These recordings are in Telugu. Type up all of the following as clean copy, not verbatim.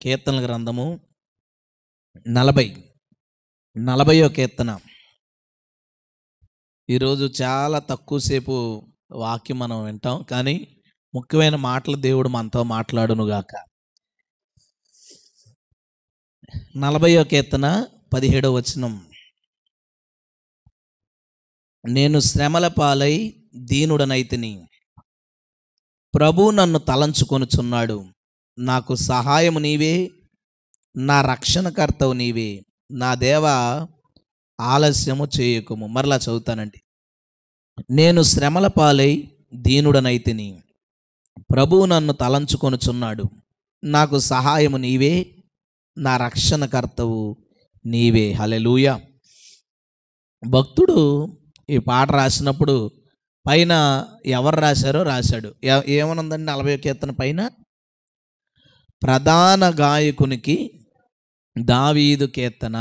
కీర్తనల గ్రంథము 40వ కీర్తన. ఈరోజు చాలా తక్కువసేపు వాక్యం మనం వింటాం, కానీ ముఖ్యమైన మాటలు దేవుడు మనతో మాట్లాడునుగాక. 40వ కీర్తన 17వ వచనం. నేను శ్రమల పాలై దీనుడనైతిని, ప్రభు నన్ను తలంచుకొనుచున్నాడు. నాకు సహాయము నీవే, నా రక్షణకర్తవు నీవే. నా దేవా, ఆలస్యము చేయకుము. మరలా చదువుతానండి. నేను శ్రమల పాలై దీనుడనైతిని, ప్రభువు నన్ను తలంచుకొనుచున్నాడు. నాకు సహాయము నీవే, నా రక్షణకర్తవు నీవే. హల్లెలూయా. భక్తుడు ఈ పాట రాసినప్పుడు పైన ఎవరు రాశారో రాశాడు. ఏమనుందండి 40వ కీర్తన పైన? ప్రధాన గాయకునికి దావీదు కీర్తన.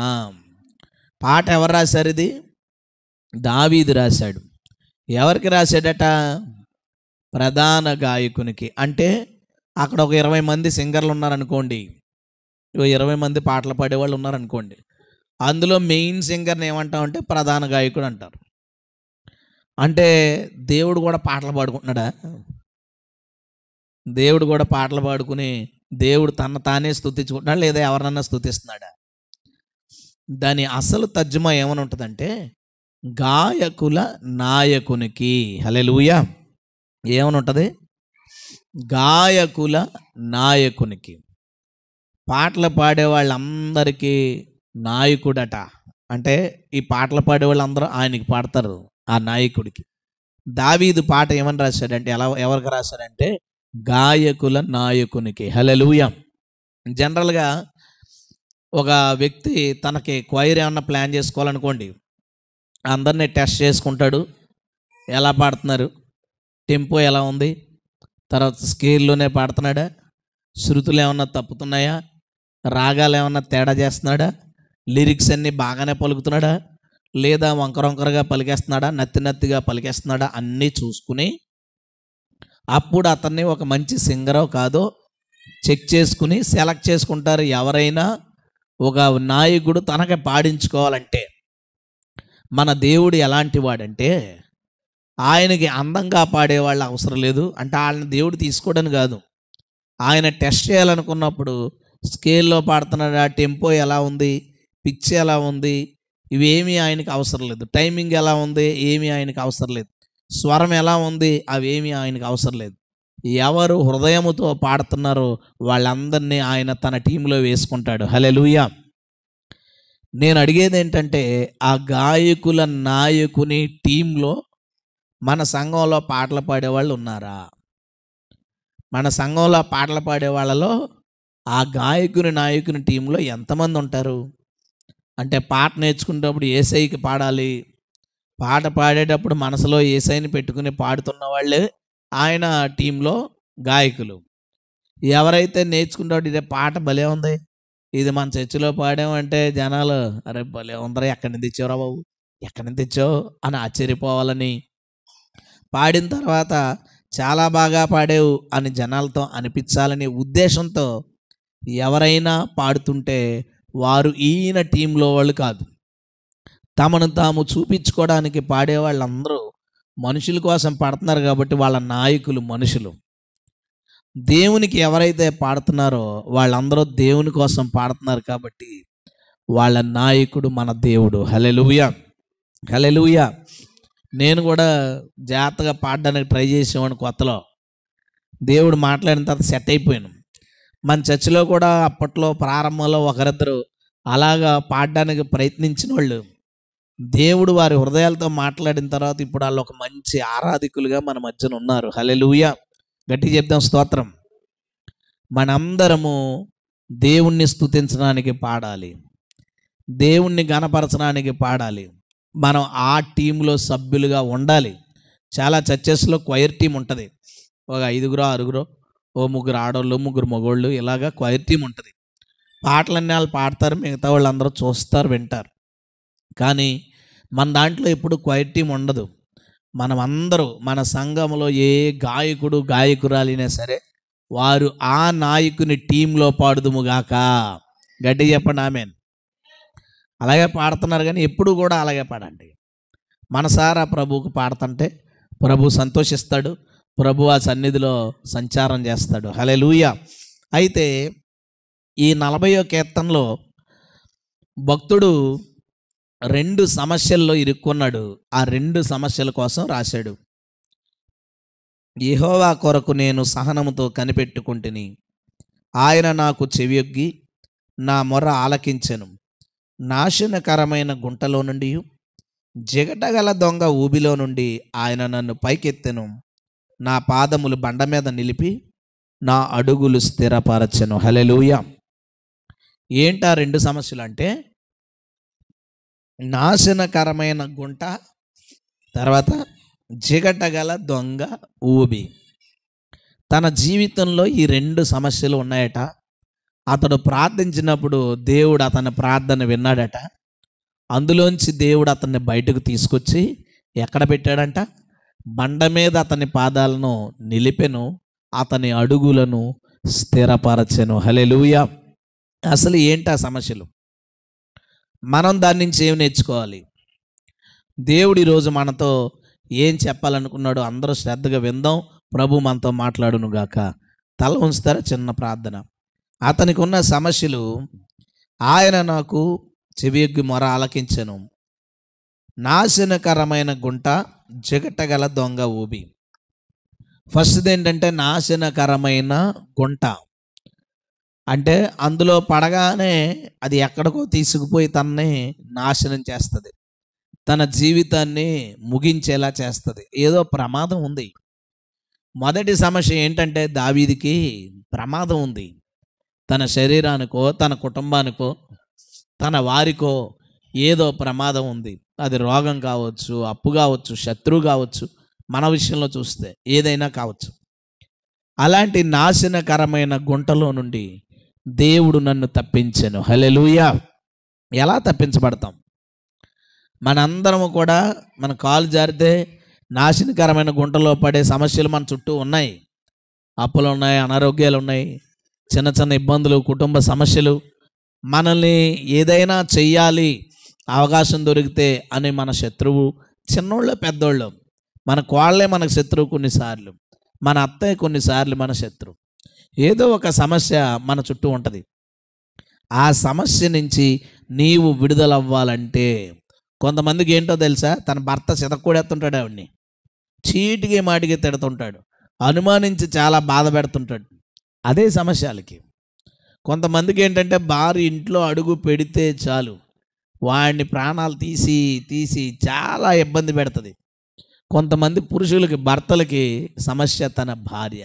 పాట ఎవరు రాశారు? ఇది దావీదు రాశాడు. ఎవరికి రాశాడట? ప్రధాన గాయకునికి. అంటే అక్కడ ఒక 20 మంది సింగర్లు ఉన్నారనుకోండి, 20 మంది పాటలు పాడేవాళ్ళు ఉన్నారనుకోండి. అందులో మెయిన్ సింగర్ని ఏమంటామంటే ప్రధాన గాయకుడు అంటారు. అంటే దేవుడు కూడా పాటలు పాడుకుంటున్నాడా? దేవుడు కూడా పాటలు పాడుకుని దేవుడు తన తానే స్తుతించుకుంటున్నాడా, లేదా ఎవరినన్నా స్తుతిస్తున్నాడా? దాని అసలు తర్జుమా ఏమని ఉంటుందంటే గాయకుల నాయకునికి. హల్లెలూయా. ఏమని ఉంటుంది? గాయకుల నాయకునికి. పాటలు పాడే వాళ్ళందరికీ నాయకుడట. అంటే ఈ పాటలు పాడే వాళ్ళందరూ ఆయనకి పాడతారు, ఆ నాయకుడికి. దావీదు పాట ఏమని రాశాడంటే, ఎవరికి రాశాడంటే గాయకుల నాయకునికి. హల్లెలూయా. జనరల్గా ఒక వ్యక్తి తనకి క్వైర్ ఏమన్నా ప్లాన్ చేసుకోవాలనుకోండి, అందరినీ టెస్ట్ చేసుకుంటాడు. ఎలా పాడుతున్నారు, టెంపో ఎలా ఉంది, తర్వాత స్కేల్లోనే పాడుతున్నాడా, శృతులు ఏమన్నా తప్పుతున్నాయా, రాగాలు ఏమన్నా తేడా చేస్తున్నాడా, లిరిక్స్ అన్నీ బాగానే పలుకుతున్నాడా, లేదా వంకరొంకరగా పలికేస్తున్నాడా, నత్తిగా పలికేస్తున్నాడా, అన్నీ చూసుకుని అప్పుడు అతన్ని ఒక మంచి సింగరో కాదో చెక్ చేసుకుని సెలెక్ట్ చేసుకుంటారు. ఎవరైనా ఒక నాయకుడు తనకి పాడించుకోవాలంటే. మన దేవుడు ఎలాంటి వాడంటే ఆయనకి అందంగా పాడేవాళ్ళు అవసరం లేదు. అంటే వాళ్ళని దేవుడు తీసుకోవడానికి కాదు, ఆయన టెస్ట్ చేయాలనుకున్నప్పుడు స్కేల్లో పాడుతున్నాడా, టెంపో ఎలా ఉంది, పిచ్ ఎలా ఉంది, ఇవేమీ ఆయనకి అవసరం లేదు. టైమింగ్ ఎలా ఉంది, ఏమీ ఆయనకి అవసరం లేదు. స్వరం ఎలా ఉంది, అవేమీ ఆయనకు అవసరం లేదు. ఎవరు హృదయముతో పాడుతున్నారో వాళ్ళందరినీ ఆయన తన టీంలో వేసుకుంటాడు. హల్లెలూయా. నేను అడిగేది ఏంటంటే, ఆ గాయకుల నాయకుని టీంలో మన సంఘంలో పాటలు పాడేవాళ్ళు ఉన్నారా? మన సంఘంలో పాటలు పాడే వాళ్ళలో ఆ గాయకుని నాయకుని టీంలో ఎంతమంది ఉంటారు? అంటే పాట నేర్చుకునేటప్పుడు యేసయ్యకి పాడాలి, పాట పాడేటప్పుడు మనసులో యేసయ్యని పెట్టుకుని పాడుతున్న వాళ్ళే ఆయన టీంలో గాయకులు. ఎవరైతే నేర్చుకుంటాడో ఇదే పాట భలే ఉంది, ఇది మన చర్చిలో పాడామంటే జనాలు అరే భలే ఉందరా, ఎక్కడి నుంచి తెచ్చావురా బాబు, ఎక్కడి నుంచి తెచ్చావు అని ఆశ్చర్యపోవాలని, పాడిన తర్వాత చాలా బాగా పాడావు అని జనాలతో అనిపించాలనే ఉద్దేశంతో ఎవరైనా పాడుతుంటే వారు ఈయన టీంలో వాళ్ళు కాదు. తమను తాము చూపించుకోవడానికి పాడే వాళ్ళందరూ మనుషుల కోసం పాడుతున్నారు కాబట్టి వాళ్ళ నాయకులు మనుషులు. దేవునికి ఎవరైతే పాడుతున్నారో వాళ్ళందరూ దేవుని కోసం పాడుతున్నారు కాబట్టి వాళ్ళ నాయకుడు మన దేవుడు. హల్లెలూయా. హల్లెలూయా. నేను కూడా జాగ్రత్తగా పాడడానికి ట్రై చేసేవాడిని కొత్తలో. దేవుడు మాట్లాడిన తర్వాత సెట్ అయిపోయాను. మన చర్చిలో కూడా అప్పట్లో ప్రారంభంలో ఒకరిద్దరు అలాగా పాడడానికి ప్రయత్నించిన వాళ్ళు దేవుడు వారి హృదయాలతో మాట్లాడిన తర్వాత ఇప్పుడు వాళ్ళు ఒక మంచి ఆరాధికులుగా మన మధ్యన ఉన్నారు. హల్లెలూయా. గట్టిగా చెప్దాం స్తోత్రం. మనందరము దేవుణ్ణి స్తుతించడానికి పాడాలి, దేవుణ్ణి గణపరచడానికి పాడాలి. మనం ఆ టీంలో సభ్యులుగా ఉండాలి. చాలా చర్చెస్లో క్వైర్ టీం ఉంటుంది. ఒక 5గురో 6గురో, ఓ 3 ఆడోళ్ళు 3 మగోళ్ళు, ఇలాగా క్వైర్ టీం ఉంటుంది. పాటలన్నీ వాళ్ళు పాడతారు, మిగతా వాళ్ళందరూ చూస్తారు, వింటారు. కానీ మన దాంట్లో ఎప్పుడు క్వైర్ టీం ఉండదు. మనం అందరూ మన సంఘంలో ఏ గాయకుడు గాయకురాలినా సరే వారు ఆ నాయకుని టీంలో పాడుదుముగాక. గట్టి చెప్పండి ఆమేన్. అలాగే పాడుతున్నారు, కానీ ఎప్పుడు కూడా అలాగే పాడండి. మనసారా ప్రభువుకు పాడుతుంటే ప్రభు సంతోషిస్తాడు, ప్రభు ఆ సన్నిధిలో సంచారం చేస్తాడు. హల్లెలూయా. అయితే ఈ 40వ కీర్తనలో భక్తుడు 2 సమస్యల్లో ఇరుక్కున్నాడు. ఆ 2 సమస్యల కోసం రాశాడు. యెహోవా కొరకు నేను సహనముతో కనిపెట్టుకుంటుని, ఆయన నాకు చెవియొగ్గి నా మొర ఆలకించెను. నాశనకరమైన గుంటలో నుండి, జిగటగల దొంగ ఊబిలో నుండి ఆయన నన్ను పైకెత్తెను. నా పాదములు బండ మీద నిలిపి నా అడుగులు స్థిరపరచెను. హల్లెలూయా. ఏంటా 2 సమస్యలు అంటే, నాశనకరమైన గుంట, తర్వాత జిగటగల దొంగ ఊబి. తన జీవితంలో ఈ 2 సమస్యలు ఉన్నాయట. అతడు ప్రార్థించినప్పుడు దేవుడు అతని ప్రార్థన విన్నాడట. అందులోంచి దేవుడు అతన్ని బయటకు తీసుకొచ్చి ఎక్కడ పెట్టాడంట? బండ మీద అతని పాదాలను నిలిపెను, అతని అడుగులను స్థిరపరచెను. హల్లెలూయా. అసలు ఏంటి ఆ సమస్యలు? మనం దాని నుంచి ఏం నేర్చుకోవాలి? దేవుడు ఈరోజు మనతో ఏం చెప్పాలనుకున్నాడో అందరూ శ్రద్ధగా విందాం. ప్రభు మనతో మాట్లాడును గాక. తల ఉంచుతారా? చిన్న ప్రార్థన. అతనికి ఉన్న సమస్యలు, ఆయన నాకు చెవియొగ్గి మొర ఆలకించెను. నాశనకరమైన గుంట, జిగటగల దొంగ ఊబి. ఫస్ట్ది ఏంటంటే నాశనకరమైన గుంట. అంటే అందులో పడగానే అది ఎక్కడికో తీసుకుపోయి తనని నాశనం చేస్తుంది, తన జీవితాన్ని ముగించేలా చేస్తుంది. ఏదో ప్రమాదం ఉంది. మొదటి సమస్య ఏంటంటే దావీదుకి ప్రమాదం ఉంది. తన శరీరానికో, తన కుటుంబానికో, తన వారికో ఏదో ప్రమాదం ఉంది. అది రోగం కావచ్చు, అప్పు కావచ్చు, శత్రువు కావచ్చు, మన విషయంలో చూస్తే ఏదైనా కావచ్చు. అలాంటి నాశనకరమైన గుంటలో నుండి దేవుడు నన్ను తప్పించెను. హల్లెలూయా. ఎలా తప్పించబడతాం? మనందరము కూడా మన కాలు జారితే నాశనకరమైన గుంటలో పడే సమస్యలు మన చుట్టూ ఉన్నాయి. అప్పులు ఉన్నాయి, అనారోగ్యాలు ఉన్నాయి, చిన్న చిన్న ఇబ్బందులు, కుటుంబ సమస్యలు. మనల్ని ఏదైనా చెయ్యాలి అవకాశం దొరికితే అని మన శత్రువు, చిన్నోళ్ళు పెద్దోళ్ళు, మన కోళ్ళే మనకు శత్రువు కొన్నిసార్లు, మన అత్తయ్య కొన్నిసార్లు మన శత్రువు. ఏదో ఒక సమస్య మన చుట్టూ ఉంటుంది. ఆ సమస్య నుంచి నీవు విడుదలవ్వాలంటే, కొంతమందికి ఏంటో తెలుసా, తన భర్త సితక్కూడేస్తుంటాడు, ఆవిడ్ని చీటికి మాటికి తిడుతుంటాడు, అనుమానించి చాలా బాధ పెడుతుంటాడు. అదే సమస్యలకి. కొంతమందికి ఏంటంటే భార్య ఇంట్లో అడుగు పెడితే చాలు వాడిని ప్రాణాలు తీసి తీసి చాలా ఇబ్బంది పెడుతుంది. కొంతమంది పురుషులకి, భర్తలకి సమస్య తన భార్య.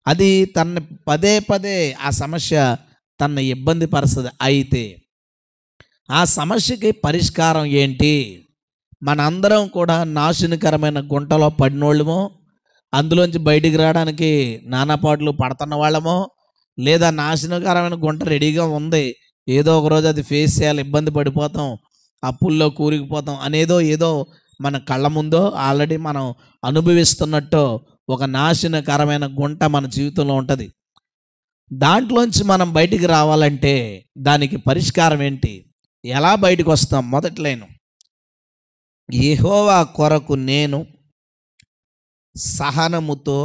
అది తనని పదే పదే ఆ సమస్య తనని ఇబ్బంది పరుస్తుంది. అయితే ఆ సమస్యకి పరిష్కారం ఏంటి? మనందరం కూడా నాశనకరమైన గుంటలో పడినోళ్ళమో, అందులోంచి బయటికి రావడానికి నానాపాట్లు పడుతున్న వాళ్ళమో, లేదా నాశనకరమైన గుంట రెడీగా ఉంది, ఏదో ఒక రోజు అది ఫేస్ చేయాలి, ఇబ్బంది పడిపోతాం, అప్పుల్లో కూరుకుపోతాం అనేదో ఏదో మన కళ్ళ ముందో ఆల్రెడీ మనం అనుభవిస్తున్నట్టు ఒక నాశనకరమైన గుంట మన జీవితంలో ఉంటుంది. దాంట్లోంచి మనం బయటికి రావాలంటే దానికి పరిష్కారం ఏంటి? ఎలా బయటకు వస్తాం? మొదటి లైను, యెహోవా కొరకు నేను సహనముతో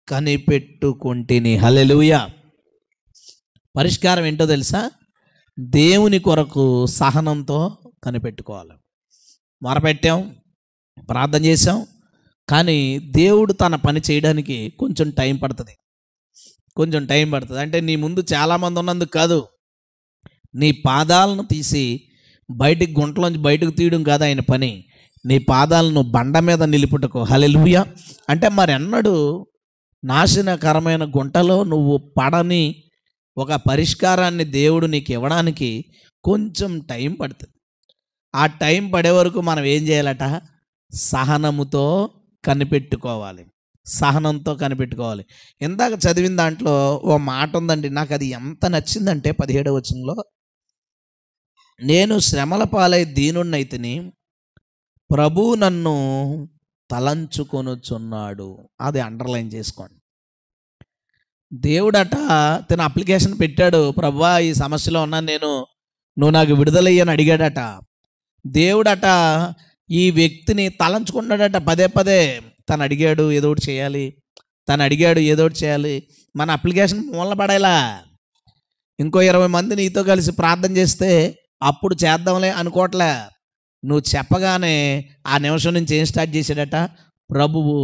కనిపెట్టుకుంటిని. హల్లెలూయా. పరిష్కారం ఏంటో తెలుసా? దేవుని కొరకు సహనంతో కనిపెట్టుకోవాలి. మొరపెట్టాం, ప్రార్థన చేసాం, కానీ దేవుడు తన పని చేయడానికి కొంచెం టైం పడుతుంది. అంటే నీ ముందు చాలామంది ఉన్నందుకు కాదు, నీ పాదాలను తీసి బయటికి గుంటలోంచి బయటకు తీయడం కాదు ఆయన పని. నీ పాదాలను బండ మీద నిలుపుటకు. హల్లెలూయా. అంటే మరెన్నడూ నాశనకరమైన గుంటలో నువ్వు పడని ఒక పరిష్కారాన్ని దేవుడు నీకు ఇవ్వడానికి కొంచెం టైం పడుతుంది. ఆ టైం పడే వరకు మనం ఏం చేయాలట? సహనముతో కనిపెట్టుకోవాలి. సహనంతో కనిపెట్టుకోవాలి. ఇందాక చదివిన దాంట్లో ఓ మాట ఉందండి, నాకు అది ఎంత నచ్చిందంటే 17వ వచనంలో, నేను శ్రమల పాలై దీనున్నైతిని, ప్రభు నన్ను తలంచుకొనుచున్నాడు. అది అండర్లైన్ చేసుకోండి. దేవుడట తన అప్లికేషన్ పెట్టాడు, ప్రభువా ఈ సమస్యలో ఉన్నాను నేను, నువ్వు నాకు విడుదలయ్యని అడిగాడట. దేవుడట ఈ వ్యక్తిని తలంచుకున్నాడట పదే పదే. తను అడిగాడు ఏదో ఒకటి చేయాలి, తను అడిగాడు ఏదో ఒకటి చేయాలి. మన అప్లికేషన్ మూలన పడేలా. ఇంకో 20 మంది నీతో కలిసి ప్రార్థన చేస్తే అప్పుడు చేద్దాంలే అనుకోవట్లే. నువ్వు చెప్పగానే ఆ నిమిషం నుంచి ఏం స్టార్ట్ చేశాడట, ప్రభువు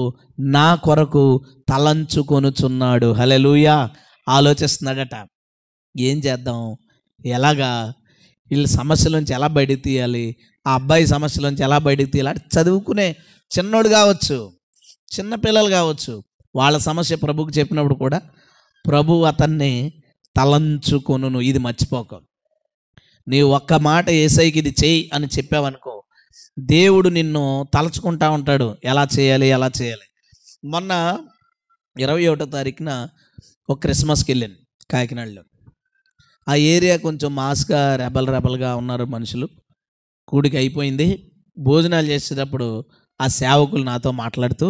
నా కొరకు తలంచుకొనుచున్నాడు. హల్లెలూయా. ఆలోచిస్తున్నాడట ఏం చేద్దాం, ఎలాగా వీళ్ళ సమస్యల నుంచి ఎలా బయటకు తీయాలి, ఆ అబ్బాయి సమస్యల నుంచి ఎలా బయటకు తీయాలి. అంటే చదువుకునే చిన్నోడు కావచ్చు, చిన్న పిల్లలు కావచ్చు, వాళ్ళ సమస్య ప్రభువుకి చెప్పినప్పుడు కూడా ప్రభు అతన్ని తలంచుకొనును. ఇది మర్చిపోక, నీవు ఒక్క మాట యేసయ్యకి ఇది చెయ్యి అని చెప్పావనుకో, దేవుడు నిన్ను తలుచుకుంటా ఉంటాడు, ఎలా చేయాలి ఎలా చేయాలి. మొన్న 21వ తారీఖున ఒక క్రిస్మస్కి వెళ్ళాను కాకినాడలో. ఆ ఏరియా కొంచెం మాస్గా రెబల్గా ఉన్నారు మనుషులు. కూడికి అయిపోయింది. భోజనాలు చేసేటప్పుడు ఆ సేవకులు నాతో మాట్లాడుతూ,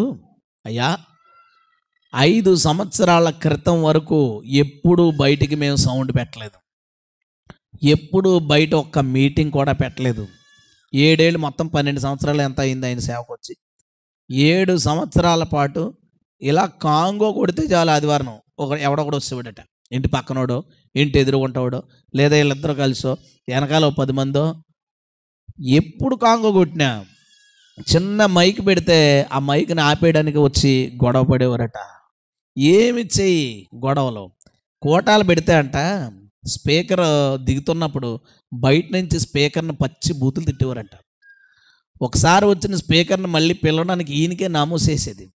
అయ్యా 5 సంవత్సరాల క్రితం వరకు ఎప్పుడూ బయటికి మేము సౌండ్ పెట్టలేదు, ఎప్పుడు బయట ఒక్క మీటింగ్ కూడా పెట్టలేదు. 7 ఏళ్ళు, మొత్తం 12 సంవత్సరాలు ఎంత అయింది ఆయన సేవకు వచ్చి. 7 సంవత్సరాల పాటు ఇలా కాంగో కొడితే చాలు ఆదివారం ఎవడొకడు వచ్చేవాడట. ఇంటి పక్కనోడో, ఇంటి ఎదురుగుంటాడో, లేదా వీళ్ళిద్దరూ కలిసో, వెనకాల 10 మందో. ఎప్పుడు కాంగో కొట్టినా చిన్న మైక్ పెడితే ఆ మైక్ని ఆపేయడానికి వచ్చి గొడవ పడేవారట. ఏమి చెయ్యి గొడవలు, కోటాలు పెడితే అంట స్పీకర్ దిగుతున్నప్పుడు బయట నుంచి స్పీకర్ని పచ్చి బూతులు తిట్టేవారంట. ఒకసారి వచ్చిన స్పీకర్ని మళ్ళీ పిలవడానికి ఈయనకే నామూసేసేది.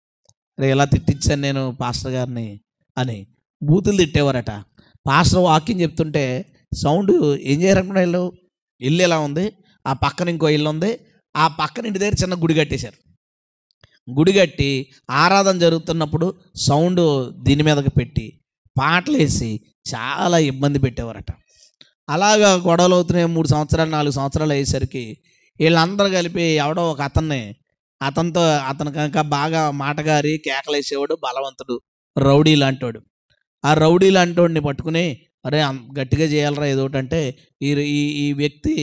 రే ఇలా తిట్టించాను నేను పాస్టర్ గారిని అని బూతులు తిట్టేవారట. పాస్టర్ వాక్యం చెప్తుంటే సౌండ్ ఏం చేయరకుండా ఇల్లు ఎలా ఉంది, ఆ పక్కన ఇంకో ఇల్లు ఉంది, ఆ పక్కన ఇంటి దగ్గర చిన్న గుడి కట్టేశారు. గుడి కట్టి ఆరాధన జరుగుతున్నప్పుడు సౌండ్ దీని మీదకి పెట్టి పాటలు వేసి చాలా ఇబ్బంది పెట్టేవారట. అలాగా గొడవలు అవుతున్నాయి. 3 సంవత్సరాలు 4 సంవత్సరాలు అయ్యేసరికి వీళ్ళందరూ కలిపి ఎవడో ఒక అతను కనుక బాగా మాటగారి కేకలేసేవాడు, బలవంతుడు, రౌడీ లాంటివాడు. ఆ రౌడీ లాంటివాడిని పట్టుకుని అరే గట్టిగా చేయాలరా ఏదో ఒకటి అంటే ఈ ఈ వ్యక్తి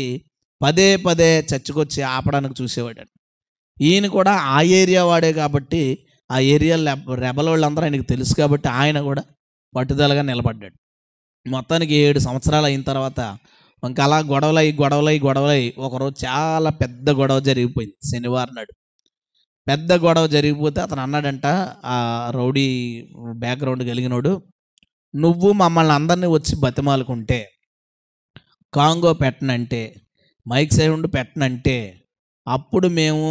పదే పదే చర్చకొచ్చి ఆపడానికి చూసేవాడు. ఈయన కూడా ఆ ఏరియా వాడే కాబట్టి, ఆ ఏరియా రెబల్ వాళ్ళందరూ ఆయనకు తెలుసు కాబట్టి ఆయన కూడా పట్టుదలగా నిలబడ్డాడు. మొత్తానికి 7 సంవత్సరాలు అయిన తర్వాత ఇంకా అలా గొడవలై ఒకరోజు చాలా పెద్ద గొడవ జరిగిపోయింది. శనివారం నాడు పెద్ద గొడవ జరిగిపోతే అతను అన్నాడంట, ఆ రౌడీ బ్యాక్గ్రౌండ్ కలిగినోడు, నువ్వు మమ్మల్ని అందరినీ వచ్చి బతిమాలుకుంటే, కాంగో పెట్టనంటే, మైక్ సౌండ్ పెట్టనంటే అప్పుడు మేము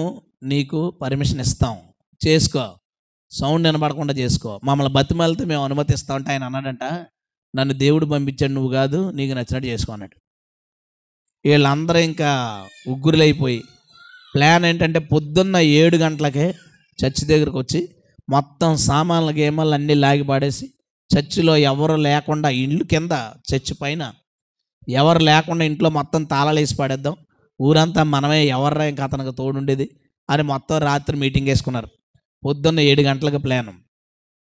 నీకు పర్మిషన్ ఇస్తాం, చేసుకో, సౌండ్ వినపడకుండా చేసుకో, మమ్మల్ని బతిమాలితే మేము అనుమతిస్తామంటే ఆయన అన్నాడంట, నన్ను దేవుడు పంపించాడు, నువ్వు కాదు, నీకు నచ్చినట్టు చేసుకో అన్నాడు. వీళ్ళందరూ ఇంకా ఉగ్గురులైపోయి ప్లాన్ ఏంటంటే పొద్దున్న 7 గంటలకే చర్చి దగ్గరకు వచ్చి మొత్తం సామాన్లు గేమాలు అన్నీ లాగి పాడేసి చర్చిలో ఎవరు లేకుండా, ఇల్లు కింద చర్చి పైన ఎవరు లేకుండా ఇంట్లో మొత్తం తాళాలు వేసి పాడేద్దాం, ఊరంతా మనమే ఎవర్రా ఇంకా అతనికి తోడుండేది అని మొత్తం రాత్రి మీటింగ్ వేసుకున్నారు. పొద్దున్న 7 గంటలకు ప్లాన్.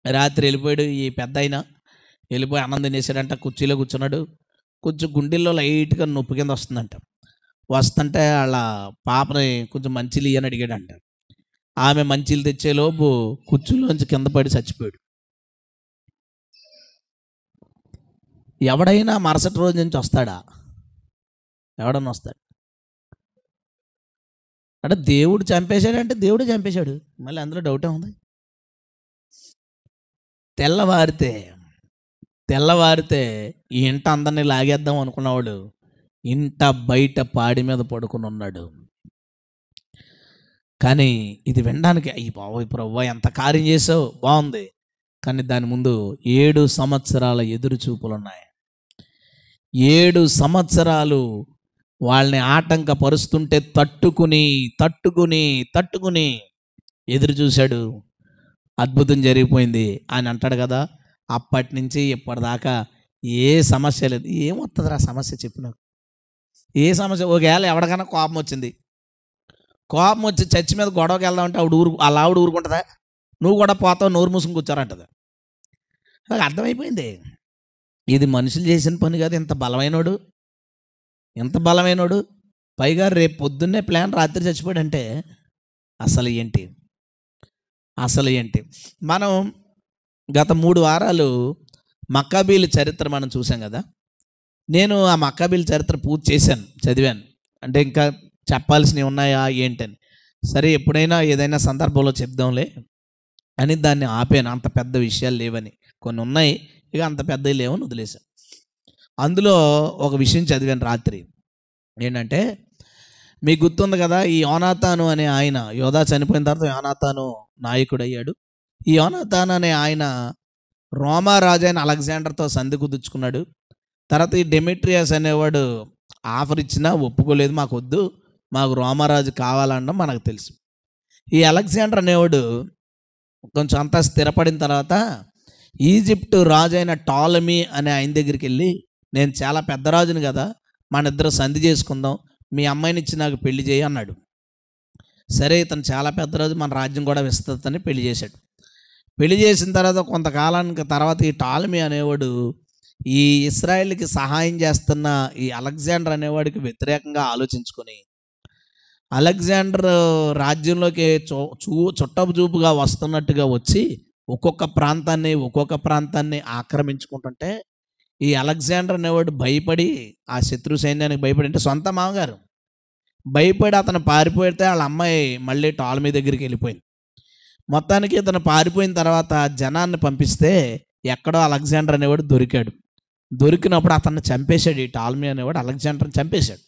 రాత్రి వెళ్ళిపోయాడు ఈ పెద్ద అయినా, వెళ్ళిపోయి అన్నం తినేసాడంట, కుర్చీలో కూర్చున్నాడు. కొంచెం గుండెల్లో లైట్గా నొప్పి కింద వస్తుందంట. వస్తుంటే వాళ్ళ పాపని కొంచెం మంచిలు ఇయ్యని అడిగాడంట. ఆమె మంచిలు తెచ్చేలోపు కుర్చీలోంచి కింద పడి చచ్చిపోయాడు. ఎవడైనా మరుసటి రోజు నుంచి వస్తాడా? ఎవడన్నా వస్తాడు అంటే దేవుడు చంపేశాడంటే దేవుడే చంపేశాడు, మళ్ళీ అందులో డౌటే ఉంది. తెల్లవారితే ఈ ఇంట అందరినీ లాగేద్దాం అనుకున్నవాడు ఇంట బయట పాడి మీద పడుకుని ఉన్నాడు. కానీ ఇది వినడానికి అయ్యి బాబోయ్ ప్రభువా ఎంత కార్యం చేసావు బాగుంది, కానీ దాని ముందు 7 సంవత్సరాల ఎదురు చూపులు ఉన్నాయి. 7 సంవత్సరాలు వాళ్ళని ఆటంకపరుస్తుంటే తట్టుకుని ఎదురు చూశాడు. అద్భుతం జరిగిపోయింది అని అంటాడు కదా. అప్పటి నుంచి ఇప్పటిదాకా ఏ సమస్య లేదు. ఏమొస్తుందిరా సమస్య చెప్పు నాకు, ఏ సమస్య? ఒకవేళ ఎవరికైనా కోపం వచ్చి చర్చి మీద గొడవకి వెళ్దామంటే ఆవిడ ఊరుకుంటుందా? నువ్వు కూడా పోతావు, నోరు మూసుకుని కూర్చోరంటది. నాకు అర్థమైపోయింది, ఇది మనుషులు చేసిన పని కాదు. ఎంత బలమైనోడు, పైగా రేపు పొద్దున్నే ప్లాన్, రాత్రి చచ్చిపోయాడంటే అసలు ఏంటి అసలు ఏంటి మనం గత 3 వారాలు మక్కాబీల చరిత్ర మనం చూసాం కదా. నేను ఆ మక్కాబీల చరిత్ర పూర్తి చేశాను, చదివాను. అంటే ఇంకా చెప్పాల్సినవి ఉన్నాయా ఏంటని. సరే ఎప్పుడైనా ఏదైనా సందర్భంలో చెప్దాంలే అని దాన్ని ఆపాను. అంత పెద్ద విషయాలు లేవని, కొన్ని ఉన్నాయి ఇక అంత పెద్దవి లేవని వదిలేశాను. అందులో ఒక విషయం చదివాను రాత్రి. ఏంటంటే, మీకు గుర్తుంది కదా, ఈ యోనాతాను అనే ఆయన, యోధా చనిపోయిన తర్వాత యోనాతాను నాయకుడు అయ్యాడు. ఈ యోనాతాను అనే ఆయన రోమా రాజు అయిన అలెగ్జాండర్తో సంధి కుదుర్చుకున్నాడు. తర్వాత ఈ డెమెట్రియస్ అనేవాడు ఆఫర్ ఇచ్చినా ఒప్పుకోలేదు, మాకు వద్దు, మాకు రోమారాజు కావాలనడం మనకు తెలుసు. ఈ అలెగ్జాండర్ అనేవాడు కొంచెం అంతా స్థిరపడిన తర్వాత ఈజిప్టు రాజు అయిన టాలమీ అనే ఆయన దగ్గరికి వెళ్ళి, నేను చాలా పెద్ద రాజుని కదా, మన ఇద్దరు సంధి చేసుకుందాం, మీ అమ్మాయిని ఇచ్చి నాకు పెళ్లి చేయి అన్నాడు. సరే, ఇతను చాలా పెద్ద రాజు, మన రాజ్యం కూడా విస్తృతని పెళ్లి చేశాడు. పెళ్లి చేసిన తర్వాత కొంతకాలానికి తర్వాత ఈ టాలమీ అనేవాడు ఈ ఇస్రాయేల్కి సహాయం చేస్తున్న ఈ అలెగ్జాండర్ అనేవాడికి వ్యతిరేకంగా ఆలోచించుకొని అలెగ్జాండర్ రాజ్యంలోకి చుట్టపు చూపుగా వస్తున్నట్టుగా వచ్చి ఒక్కొక్క ప్రాంతాన్ని ఆక్రమించుకుంటుంటే ఈ అలెగ్జాండర్ అనేవాడు భయపడి, ఆ శత్రు సైన్యానికి భయపడి, అంటే సొంత మామగారు భయపడి అతను పారిపోతే వాళ్ళ అమ్మాయి మళ్ళీ టాలమీ దగ్గరికి వెళ్ళిపోయింది. మొత్తానికి ఇతను పారిపోయిన తర్వాత జనాన్ని పంపిస్తే ఎక్కడో అలెగ్జాండర్ అనేవాడు దొరికాడు. దొరికినప్పుడు అతన్ని చంపేశాడు. ఈ టాలమీ అనేవాడు అలెగ్జాండర్ని చంపేశాడు.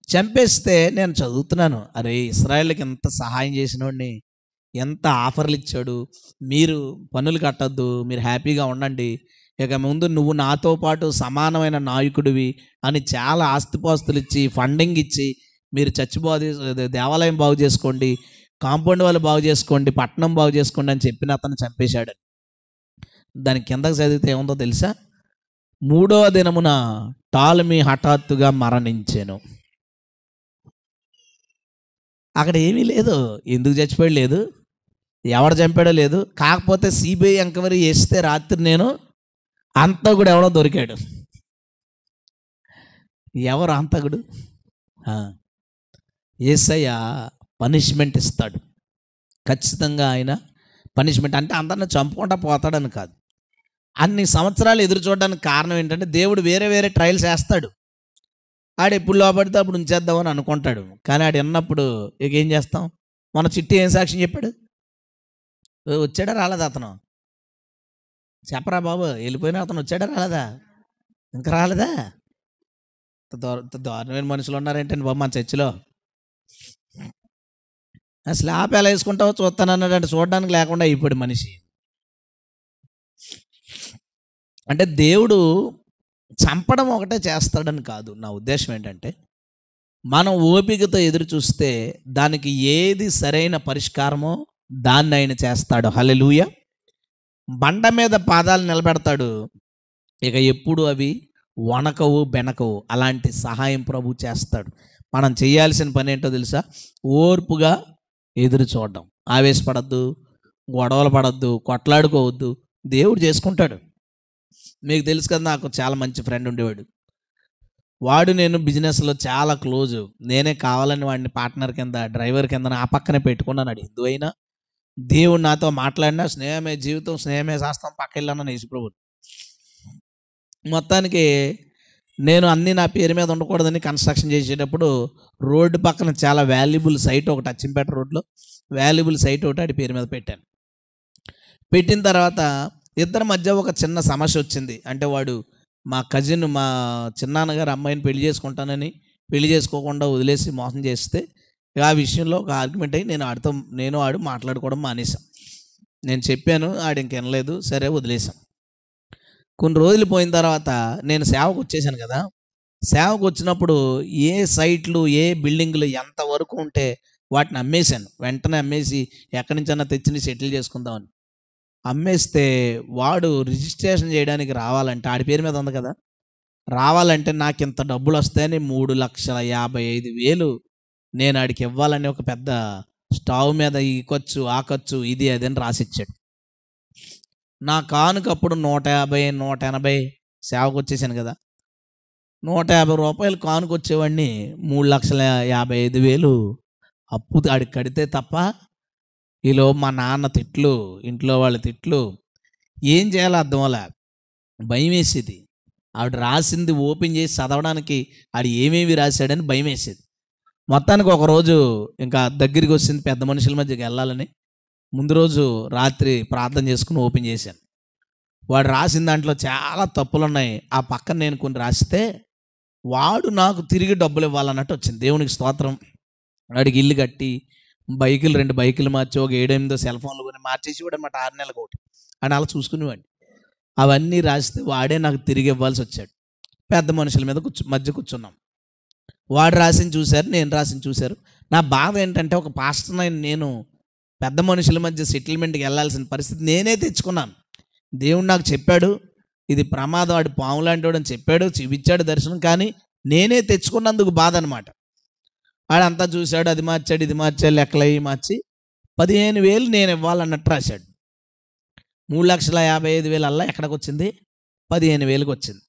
చంపేస్తే నేను చదువుతున్నాను, అరే ఇస్రాయేల్కి ఎంత సహాయం చేసినోడిని, ఎంత ఆఫర్లు ఇచ్చాడు, మీరు పన్నులు కట్టద్దు, మీరు హ్యాపీగా ఉండండి, ఇక ముందు నువ్వు నాతో పాటు సమానమైన నాయకుడివి అని చాలా ఆస్తిపాస్తులు ఇచ్చి, ఫండింగ్ ఇచ్చి, మీరు దేవాలయం బాగు చేసుకోండి, కాంపౌండ్ వాళ్ళు బాగు చేసుకోండి, పట్టణం బాగు చేసుకోండి అని చెప్పిన అతను చంపేశాడు. దాని కిందకు చదివితే ఏముందో తెలుసా, 3వ దినమున టాలమీ హఠాత్తుగా మరణించెను. అక్కడ ఏమీ లేదు, ఎందుకు చచ్చిపోయాడు లేదు, ఎవడు చంపాడో లేదు. కాకపోతే సిబిఐ ఎంక్వైరీ చేస్తే రాత్రి నేను హంతకుడు ఎవడో దొరికాడు. ఎవరు హంతకుడు? యేసయ్య పనిష్మెంట్ ఇస్తాడు ఖచ్చితంగా. ఆయన పనిష్మెంట్ అంటే అందరిని చంపుకుంటా పోతాడని కాదు. అన్ని సంవత్సరాలు ఎదురు చూడడానికి కారణం ఏంటంటే, దేవుడు వేరే వేరే ట్రయల్స్ వేస్తాడు. ఆడు ఎప్పుడు లోపడితే అప్పుడు ఉంచేద్దామని అనుకుంటాడు. కానీ ఆడు విన్నప్పుడు ఇక ఏం చేస్తాం? మన చిట్టి ఏం సాక్ష్యం చెప్పాడు? వచ్చాడా రాలేదా అతను? చెప్పరా బాబు, వెళ్ళిపోయినా అతను వచ్చాడా రాలేదా? ఇంకా రాలేదా? దారుణమైన మనుషులు ఉన్నారేంటండి బాబు మన చర్చిలో. స్లాబ్ ఎలా వేసుకుంటావో చూస్తానన్నాడంటే చూడడానికి లేకుండా అయిపోయాడు మనిషి. అంటే దేవుడు చంపడం ఒకటే చేస్తాడని కాదు. నా ఉద్దేశం ఏంటంటే, మనం ఓపికతో ఎదురు చూస్తే దానికి ఏది సరైన పరిష్కారమో దాన్ని ఆయన చేస్తాడు. హల్లెలూయా. బండ మీద పాదాలు నిలబెడతాడు, ఇక ఎప్పుడు అవి వణకవు బెనకవు. అలాంటి సహాయం ప్రభు చేస్తాడు. మనం చేయాల్సిన పని ఏంటో తెలుసా? ఓర్పుగా ఎదురు చూడడం. ఆవేశపడద్దు, గొడవలు పడద్దు, కొట్లాడుకోవద్దు. దేవుడు చేసుకుంటాడు. మీకు తెలుసు కదా, నాకు చాలా మంచి ఫ్రెండ్ ఉండేవాడు. వాడు నేను బిజినెస్లో చాలా క్లోజు. నేనే కావాలని వాడిని పార్ట్నర్ కింద, డ్రైవర్ కింద ఆ పక్కనే పెట్టుకున్నాను. హిందూ అయినా దేవుడు నాతో మాట్లాడినా స్నేహమే జీవితం, స్నేహమే శాస్త్రం, పక్కెళ్ళాను యేసుప్రభు. మొత్తానికి నేను అన్నీ నా పేరు మీద ఉండకూడదని కన్స్ట్రక్షన్ చేసేటప్పుడు రోడ్డు పక్కన చాలా వాల్యుబుల్ సైట్ ఒకటి, అచ్చంపేట రోడ్లో వాల్యుబుల్ సైట్ ఒకటి ఆడి పేరు మీద పెట్టాను. పెట్టిన తర్వాత ఇద్దరి మధ్య ఒక చిన్న సమస్య వచ్చింది. అంటే వాడు మా కజిన్, మా చిన్నాన్నగారు అమ్మాయిని పెళ్లి చేసుకుంటానని పెళ్లి చేసుకోకుండా వదిలేసి మోసం చేస్తే ఆ విషయంలో ఒక ఆర్గ్యుమెంట్ అయ్యి నేను ఆడు మాట్లాడుకోవడం మానేశాం. నేను చెప్పాను, ఆడు ఇంకెనలేదు, సరే వదిలేసాం. కొన్ని రోజులు పోయిన తర్వాత నేను సేవకు వచ్చేసాను కదా. సేవకు వచ్చినప్పుడు ఏ సైట్లు, ఏ బిల్డింగ్లు ఎంతవరకు ఉంటే వాటిని అమ్మేశాను. వెంటనే అమ్మేసి ఎక్కడి నుంచైనా తెచ్చి సెటిల్ చేసుకుందామని అమ్మేస్తే, వాడు రిజిస్ట్రేషన్ చేయడానికి రావాలంటే, ఆడి పేరు మీద ఉంది కదా, రావాలంటే నాకు ఇంత డబ్బులు వస్తాయని 3,55,000 నేను ఆడికి ఇవ్వాలని ఒక పెద్ద స్టవ్ మీద ఈ ఖర్చు, ఆ ఖర్చు, ఇది అదని రాసిచ్చాడు. నా కానుక అప్పుడు 150, 180 సేవకు వచ్చేసాను కదా. 150 రూపాయలు కానుక వచ్చేవాడిని 3,55,000 అప్పు ఆడికి కడితే తప్ప. ఈలో మా నాన్న తిట్లు, ఇంట్లో వాళ్ళ తిట్లు, ఏం చేయాలో అర్థం అలా, భయం వేసేది. ఆవిడ రాసింది ఓపెన్ చేసి చదవడానికి ఆడు ఏమేమి రాశాడని భయం వేసేది. మొత్తానికి ఒకరోజు ఇంకా దగ్గరికి వచ్చింది, పెద్ద మనుషుల మధ్యకి వెళ్ళాలని. ముందు రోజు రాత్రి ప్రార్థన చేసుకుని ఓపెన్ చేశాను. వాడు రాసిన దాంట్లో చాలా తప్పులు ఉన్నాయి. ఆ పక్కన నేను కొన్ని రాస్తే వాడు నాకు తిరిగి డబ్బులు ఇవ్వాలన్నట్టు వచ్చింది. దేవునికి స్తోత్రం. వాడికి ఇల్లు కట్టి బైకులు 2 బైకులు మార్చి ఒక 7-8 సెల్ ఫోన్లు కొని మార్చేసి కూడా అన్నమాట 6 నెలలకు ఒకటి అని అలా చూసుకునేవాడిని. అవన్నీ రాస్తే వాడే నాకు తిరిగి ఇవ్వాల్సి వచ్చాడు. పెద్ద మనుషుల మీద మధ్య కూర్చున్నాం. వాడు రాసింది చూశారు, నేను రాసింది చూశారు. నా బాధ ఏంటంటే ఒక పాస్టర్ నేను పెద్ద మనుషుల మధ్య సెటిల్మెంట్కి వెళ్ళాల్సిన పరిస్థితి నేనే తెచ్చుకున్నాను. దేవుడు నాకు చెప్పాడు, ఇది ప్రమాదం, వాడు పాము లాంటి వాడు అని చెప్పాడు, చూపించాడు దర్శనం, కానీ నేనే తెచ్చుకున్నందుకు బాధ అనమాట. వాడంతా చూశాడు, అది మార్చాడు, ఇది మార్చాడు, లెక్కలు అవి మార్చి 15,000 నేను ఇవ్వాలన్నట్టు రాశాడు. 3,55,000 అలా ఎక్కడికి వచ్చింది, 15,000కి వచ్చింది.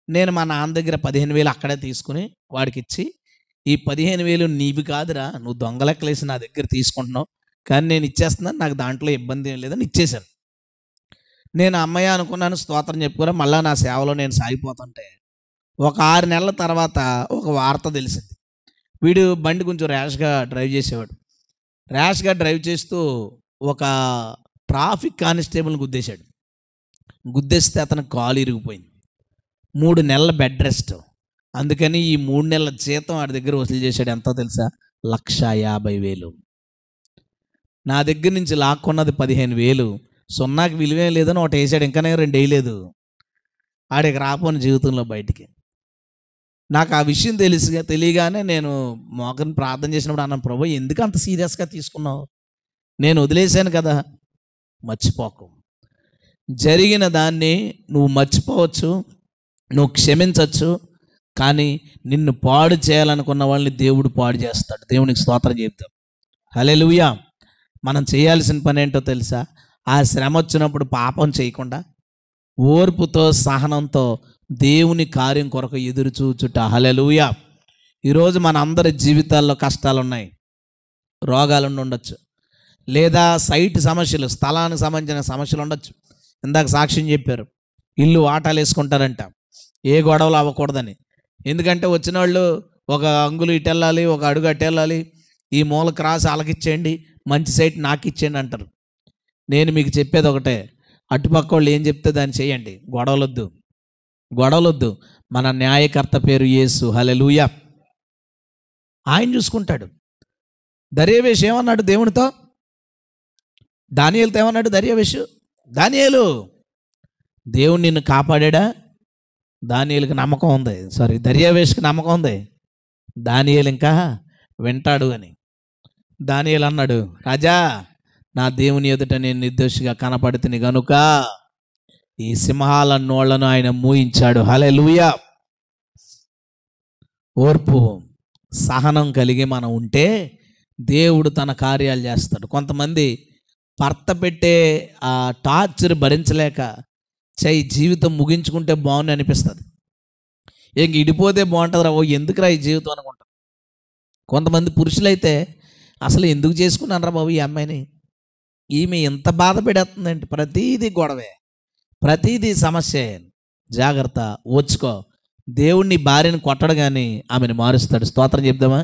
నేను మా నాన్న దగ్గర 15,000 అక్కడే తీసుకుని వాడికి ఇచ్చి, ఈ 15,000 నీవి కాదురా, నువ్వు దొంగ లెక్కలేసి నా దగ్గర తీసుకుంటున్నావు, కానీ నేను ఇచ్చేస్తున్నాను, నాకు దాంట్లో ఇబ్బంది ఏం లేదని ఇచ్చేశాను. నేను అమ్మయ్య అనుకున్నాను, స్తోత్రం చెప్పుకోరా. మళ్ళీ నా సేవలో నేను సాగిపోతుంటే ఒక 6 నెలల తర్వాత ఒక వార్త తెలిసింది. వీడు బండి కొంచెం ర్యాష్గా డ్రైవ్ చేసేవాడు. ర్యాష్గా డ్రైవ్ చేస్తూ ఒక ట్రాఫిక్ కానిస్టేబుల్ని గుద్దేశాడు. గుద్దేస్తే అతను కాలు ఇరిగిపోయింది. 3 నెలల బెడ్ రెస్ట్. అందుకని ఈ 3 నెలల జీతం వాడి దగ్గర వసూలు చేశాడు. ఎంతో తెలుసా, 1,50,000. నా దగ్గర నుంచి లాక్కున్నది 15,000. సున్నాకి విలువే లేదని ఒకటి వేసాడు, ఇంకా 2 వేయలేదు. ఆడికి రాపోని జీవితంలో బయటికి. నాకు ఆ విషయం తెలియగానే నేను మోకరిని ప్రార్థన చేసినప్పుడు అన్నాను, ప్రభు ఎందుకు అంత సీరియస్గా తీసుకున్నావు? నేను వదిలేశాను కదా. మర్చిపోకు. జరిగిన దాన్ని నువ్వు మర్చిపోవచ్చు, నువ్వు క్షమించవచ్చు, కానీ నిన్ను పాడు చేయాలనుకున్న వాళ్ళని దేవుడు పాడు చేస్తాడు. దేవునికి స్తోత్రం చెప్తాం. హల్లెలూయా. మనం చేయాల్సిన పని ఏంటో తెలుసా? ఆ శ్రమ వచ్చినప్పుడు పాపం చేయకుండా ఓర్పుతో సహనంతో దేవుని కార్యం కొరకు ఎదురు చూచుట. హల్లెలూయా. ఈరోజు మన అందరి జీవితాల్లో కష్టాలు ఉన్నాయి, రోగాలు ఉండొచ్చు, లేదా సైట్ సమస్యలు, స్థలానికి సంబంధించిన సమస్యలు ఉండొచ్చు. ఇందాక సాక్ష్యం చెప్పారు, ఇల్లు వాటాలు వేసుకుంటారంట, ఏ గొడవలు అవ్వకూడదని. ఎందుకంటే వచ్చిన వాళ్ళు ఒక అంగులు ఇటు వెళ్ళాలి, ఒక అడుగు అటు వెళ్ళాలి, ఈ మూల క్రాస్ అలకిచ్చేయండి, మంచి సైట్ నాకు ఇచ్చేయండి అంటారు. నేను మీకు చెప్పేది ఒకటే, అటుపక్క వాళ్ళు ఏం చెప్తే దాన్ని చేయండి. గొడవలొద్దు. మన న్యాయకర్త పేరు యేసు. హల్లెలూయా. ఆయన చూసుకుంటాడు. దర్యావేషు ఏమన్నాడు దేవునితో? దానియేలుతో ఏమన్నాడు దర్యావేషు? దానియేలు, దేవుడు నిన్ను కాపాడా? దానియేలుకి నమ్మకం ఉంది, దర్యావేషుకి నమ్మకం ఉంది, దానియేలు ఇంకా వింటాడు అని. దానియేలు అన్నాడు, రాజా, నా దేవుని ఎదుట నేను నిర్దోషిగా కనపడితిని గనుక ఈ సింహాల నోళ్లను ఆయన మూయించాడు. హల్లెలూయా. ఓర్పు సహనం కలిగి మనం ఉంటే దేవుడు తన కార్యాలు చేస్తాడు. కొంతమంది భర్త పెట్టే ఆ టార్చర్ భరించలేక జీవితం ముగించుకుంటే బాగుంది అనిపిస్తుంది. ఇంక ఇడిపోతే బాగుంటుంది రా, ఎందుకురా ఈ జీవితం అనుకుంటారు. కొంతమంది పురుషులైతే అసలు ఎందుకు చేసుకున్నాను రా బాబు ఈ అమ్మాయిని, ఈమె ఎంత బాధ పెడేస్తుందంటే, ప్రతీది గొడవే, ప్రతీది సమస్య. జాగ్రత్త, ఓర్చుకో. దేవుడిని భార్యని కొట్టడు కానీ ఆమెను మారుస్తాడు. స్తోత్రం చెప్దామా?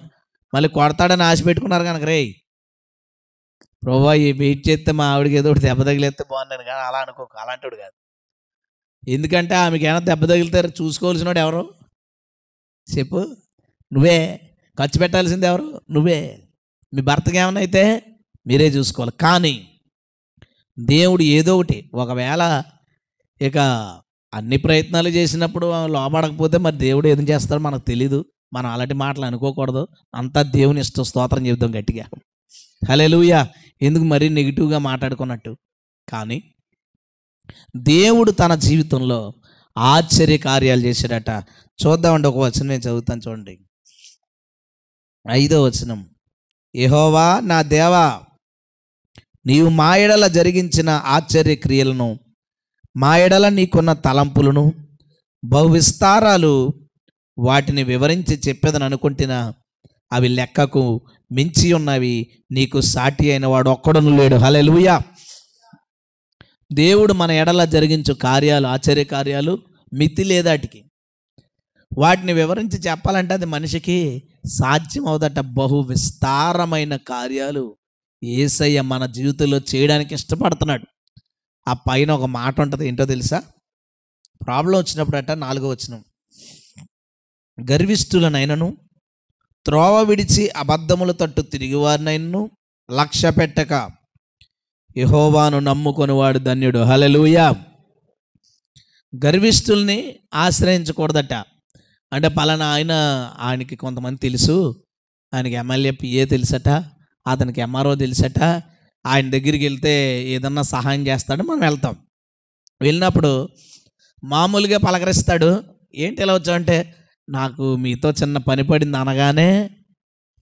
మళ్ళీ కొడతాడని ఆశ పెట్టుకున్నారు కనుక రే ప్రభా ఈ వెయిట్ చేస్తే మా ఆవిడకి ఏదో ఒకటి దెబ్బ తగిలేస్తే బాగున్నాను, కానీ అలా అనుకోకు, అలాంటివాడు కాదు. ఎందుకంటే ఆమెకి ఏమైనా దెబ్బ తగిలితే చూసుకోవాల్సిన వాడు ఎవరు చెప్పు? నువ్వే. ఖర్చు పెట్టాల్సింది ఎవరు? నువ్వే. మీ భర్తకి ఏమైనా అయితే మీరే చూసుకోవాలి. కానీ దేవుడు ఏదో ఒకటి, ఒకవేళ ఇక అన్ని ప్రయత్నాలు చేసినప్పుడు లోపడకపోతే మరి దేవుడు ఏం చేస్తాడో మనకు తెలీదు. మనం అలాంటి మాటలు అనుకోకూడదు. అంతా దేవుని ఇష్టం. స్తోత్రం చెబుతాం గట్టిగా. హల్లెలూయా. ఎందుకు మరీ నెగిటివ్గా మాట్లాడుకున్నట్టు? కానీ దేవుడు తన జీవితంలో ఆశ్చర్య కార్యాలు చేశాడట. చూద్దామండి, ఒక వచనం నేను చదువుతాను, చూడండి. 5వ వచనం. యెహోవా నా దేవా, నీవు మా యెడల జరిగించిన ఆశ్చర్య క్రియలను మా ఎడల నీకున్న తలంపులను బహువిస్తారాలు వాటిని వివరించి చెప్పేదని అనుకుంటున్నా, అవి లెక్కకు మించి ఉన్నవి. నీకు సాటి అయిన వాడు ఒక్కడును లేడు. హల్లెలూయా. దేవుడు మన ఎడల జరిగించు కార్యాలు, ఆశ్చర్య కార్యాలు మితి లేదాటికి. వాటిని వివరించి చెప్పాలంటే అది మనిషికి సాధ్యం అవుదట. బహు విస్తారమైన కార్యాలు యేసయ్య మన జీవితంలో చేయడానికి ఇష్టపడుతున్నాడు. ఆ పైన ఒక మాట ఉంటుంది, ఏంటో తెలుసా? ప్రాబ్లం వచ్చినప్పుడు అట 4వ వచనం, గర్విష్ఠులనైనను త్రోవ విడిచి అబద్ధముల తట్టు తిరిగివారినైనను లక్ష్య పెట్టక యెహోవాను నమ్ముకొనివాడు ధన్యుడు. హల్లెలూయా. గర్విష్ఠుల్ని ఆశ్రయించకూడదట. అంటే పలానా ఆయనకి కొంతమంది తెలుసు, ఆయనకి ఎమ్మెల్యే పిఏ తెలుసట, అతనికి ఎంఆర్ఓ తెలుసట, ఆయన దగ్గరికి వెళ్తే ఏదన్నా సహాయం చేస్తాడు, మనం వెళ్తాం. వెళ్ళినప్పుడు మామూలుగా పలకరిస్తాడు. ఏంటి ఇలా వచ్చావంటే, నాకు మీతో చిన్న పని పడింది అనగానే